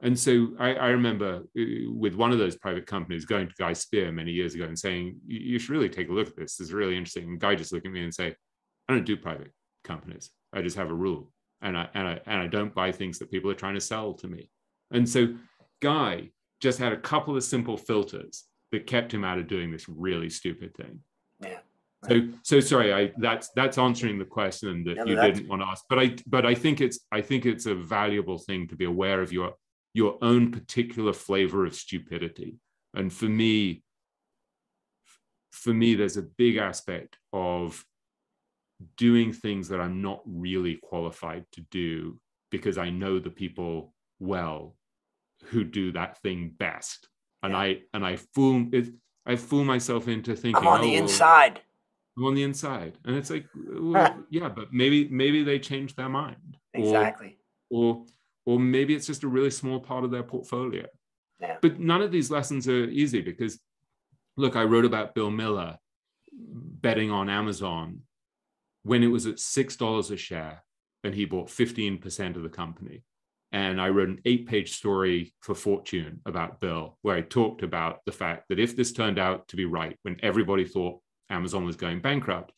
And so I remember with one of those private companies going to Guy Spear many years ago and saying, you should really take a look at this. This is really interesting. And Guy just looked at me and say, I don't do private companies. I just have a rule. And I don't buy things that people are trying to sell to me. And so Guy just had a couple of simple filters that kept him out of doing this really stupid thing. So sorry, that's answering the question that you didn't want to ask. But I think it's a valuable thing to be aware of your own particular flavor of stupidity. And for me, there's a big aspect of doing things that I'm not really qualified to do because I know the people well who do that thing best. And I fool myself into thinking I'm on the inside. I'm on the inside. And it's like, well, yeah, but maybe they changed their mind. Exactly. Or maybe it's just a really small part of their portfolio. But none of these lessons are easy because, look, I wrote about Bill Miller betting on Amazon when it was at $6 a share and he bought 15% of the company. And I wrote an 8-page story for Fortune about Bill, where I talked about the fact that if this turned out to be right, when everybody thought Amazon was going bankrupt,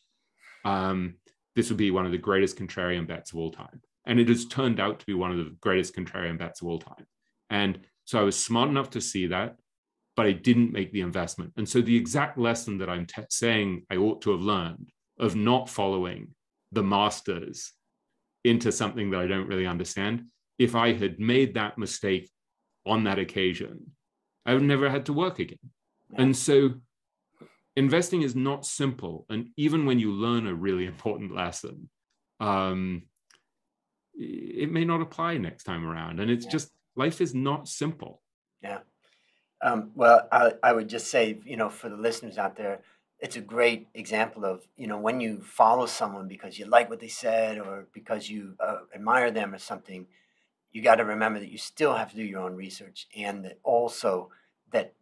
this would be one of the greatest contrarian bets of all time. And it has turned out to be one of the greatest contrarian bets of all time. And so I was smart enough to see that, but I didn't make the investment. And so the exact lesson that I'm saying I ought to have learned of not following the masters into something that I don't really understand, if I had made that mistake on that occasion, I would never had to work again. And so investing is not simple. And even when you learn a really important lesson, it may not apply next time around. And it's just, life is not simple. Well, I would just say, for the listeners out there, it's a great example of, when you follow someone because you like what they said or because you admire them or something, you got to remember that you still have to do your own research, and that also that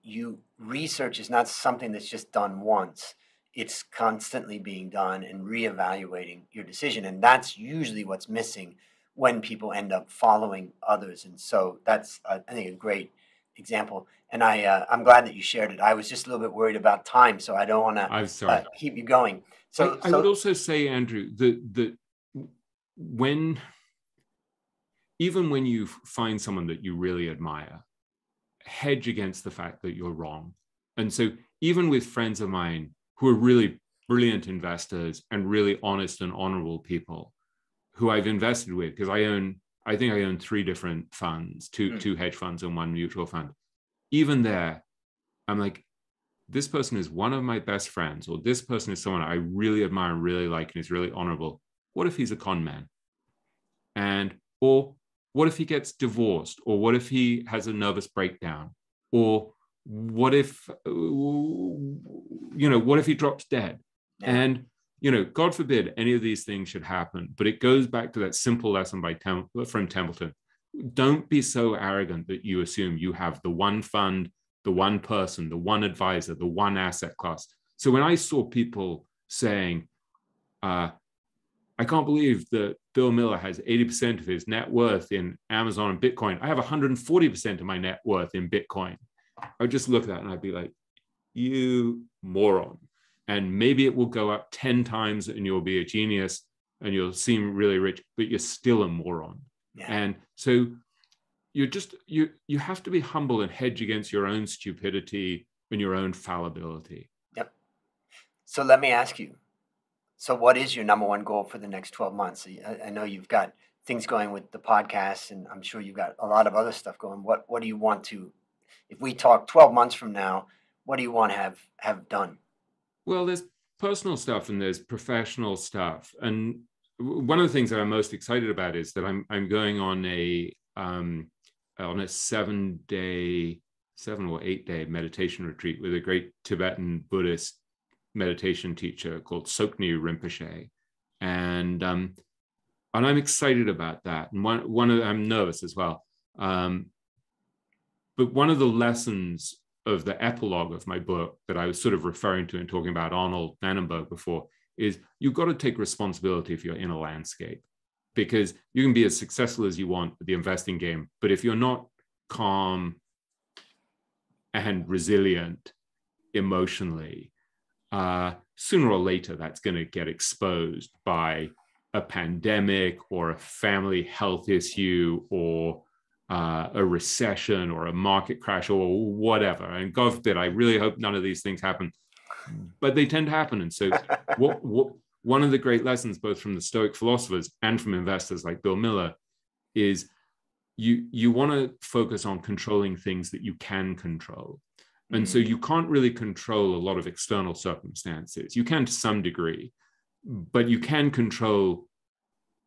research is not something that's just done once. It's constantly being done and reevaluating your decision. And that's usually what's missing when people end up following others. And so that's, I think, a great example. And I'm glad that you shared it. I was just a little bit worried about time, so I don't want to keep you going. So I would also say, Andrew, that even when you find someone that you really admire, hedge against the fact that you're wrong. And so even with friends of mine who are really brilliant investors and really honest and honorable people who I've invested with, because I think I own 3 different funds, two hedge funds and 1 mutual fund. Even there, I'm like, this person is one of my best friends, or this person is someone I really admire and really like and is really honorable. What if he's a con man? Or what if he gets divorced? Or what if he has a nervous breakdown? Or what if, what if he drops dead? Yeah. And, God forbid any of these things should happen. But it goes back to that simple lesson from Templeton. don't be so arrogant that you assume you have the one fund, the one person, the one advisor, the one asset class. So when I saw people saying, I can't believe that Bill Miller has 80% of his net worth in Amazon and Bitcoin, I have 140% of my net worth in Bitcoin, I would just look at that and I'd be like, you moron. And maybe it will go up 10 times and you'll be a genius and you'll seem really rich, but you're still a moron. Yeah. And so you have to be humble and hedge against your own stupidity and your own fallibility. Yep. So let me ask you, so what is your number one goal for the next 12 months? I know you've got things going with the podcast, and I'm sure you've got a lot of other stuff going. What do you want to, if we talk 12 months from now, what do you want to have done? Well, there's personal stuff and there's professional stuff. And one of the things that I'm most excited about is that I'm going on a 7 or 8 day meditation retreat with a great Tibetan Buddhist meditation teacher called Soknyu Rinpoche, and I'm excited about that. And I'm nervous as well. But one of the lessons of the epilogue of my book that I was sort of referring to and talking about Arnold Dannenberg before is you've got to take responsibility for your inner landscape, because you can be as successful as you want at the investing game, but if you're not calm and resilient emotionally, sooner or later that's going to get exposed by a pandemic or a family health issue or a recession or a market crash or whatever. And God forbid, I really hope none of these things happen, but they tend to happen. And so one of the great lessons, both from the Stoic philosophers and from investors like Bill Miller, is you want to focus on controlling things that you can control. And so you can't really control a lot of external circumstances. You can to some degree, but you can control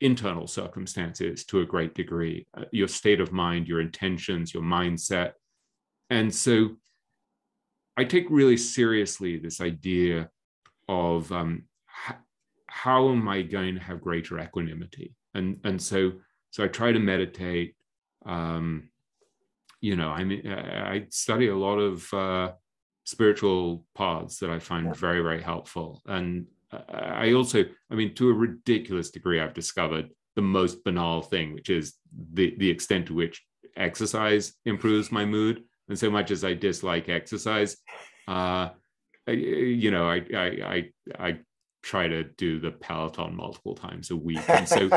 internal circumstances to a great degree, your state of mind, your intentions, your mindset. And so I take really seriously this idea of how am I going to have greater equanimity? And so I try to meditate. I study a lot of spiritual paths that I find very, very helpful. And I also, to a ridiculous degree, I've discovered the most banal thing, which is the extent to which exercise improves my mood. And so much as I dislike exercise, I try to do the Peloton multiple times a week. And so,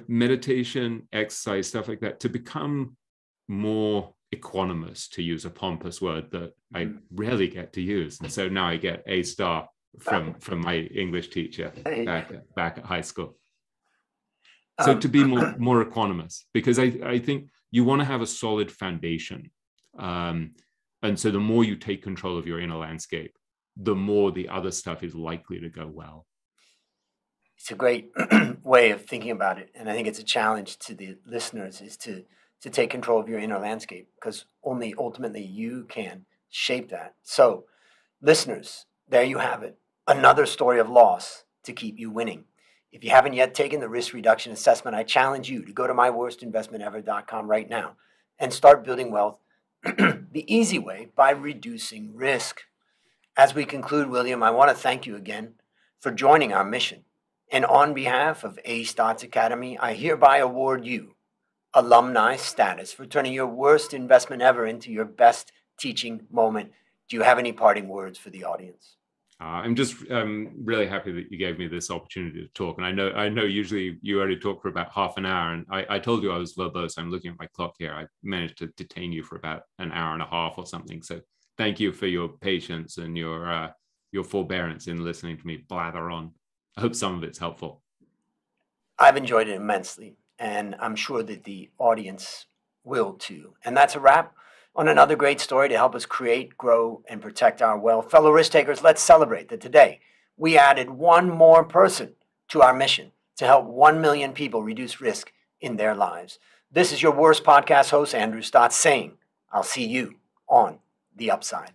meditation, exercise, stuff like that, to become more equanimous, to use a pompous word that I rarely get to use. And so now I get A star from my English teacher back at high school. So to be more equanimous, because I think you want to have a solid foundation. And so the more you take control of your inner landscape, the more the other stuff is likely to go well. It's a great way of thinking about it. And I think it's a challenge to the listeners is to take control of your inner landscape, because only ultimately you can shape that. So listeners, there you have it. Another story of loss to keep you winning. If you haven't yet taken the risk reduction assessment, I challenge you to go to myworstinvestmentever.com right now and start building wealth the easy way by reducing risk. As we conclude, William, I want to thank you again for joining our mission. And on behalf of A Stotz Academy, I hereby award you alumni status for turning your worst investment ever into your best teaching moment. Do you have any parting words for the audience? I'm just really happy that you gave me this opportunity to talk. And I know usually you already talk for about half an hour, and I told you I was verbose. I'm looking at my clock here. I managed to detain you for about an hour and a half or something. So thank you for your patience and your forbearance in listening to me blather on. I hope some of it's helpful. I've enjoyed it immensely, and I'm sure that the audience will too. And that's a wrap on another great story to help us create, grow, and protect our wealth. Fellow risk takers, let's celebrate that today we added one more person to our mission to help 1 million people reduce risk in their lives. This is your worst podcast host, Andrew Stotz, saying, I'll see you on the upside.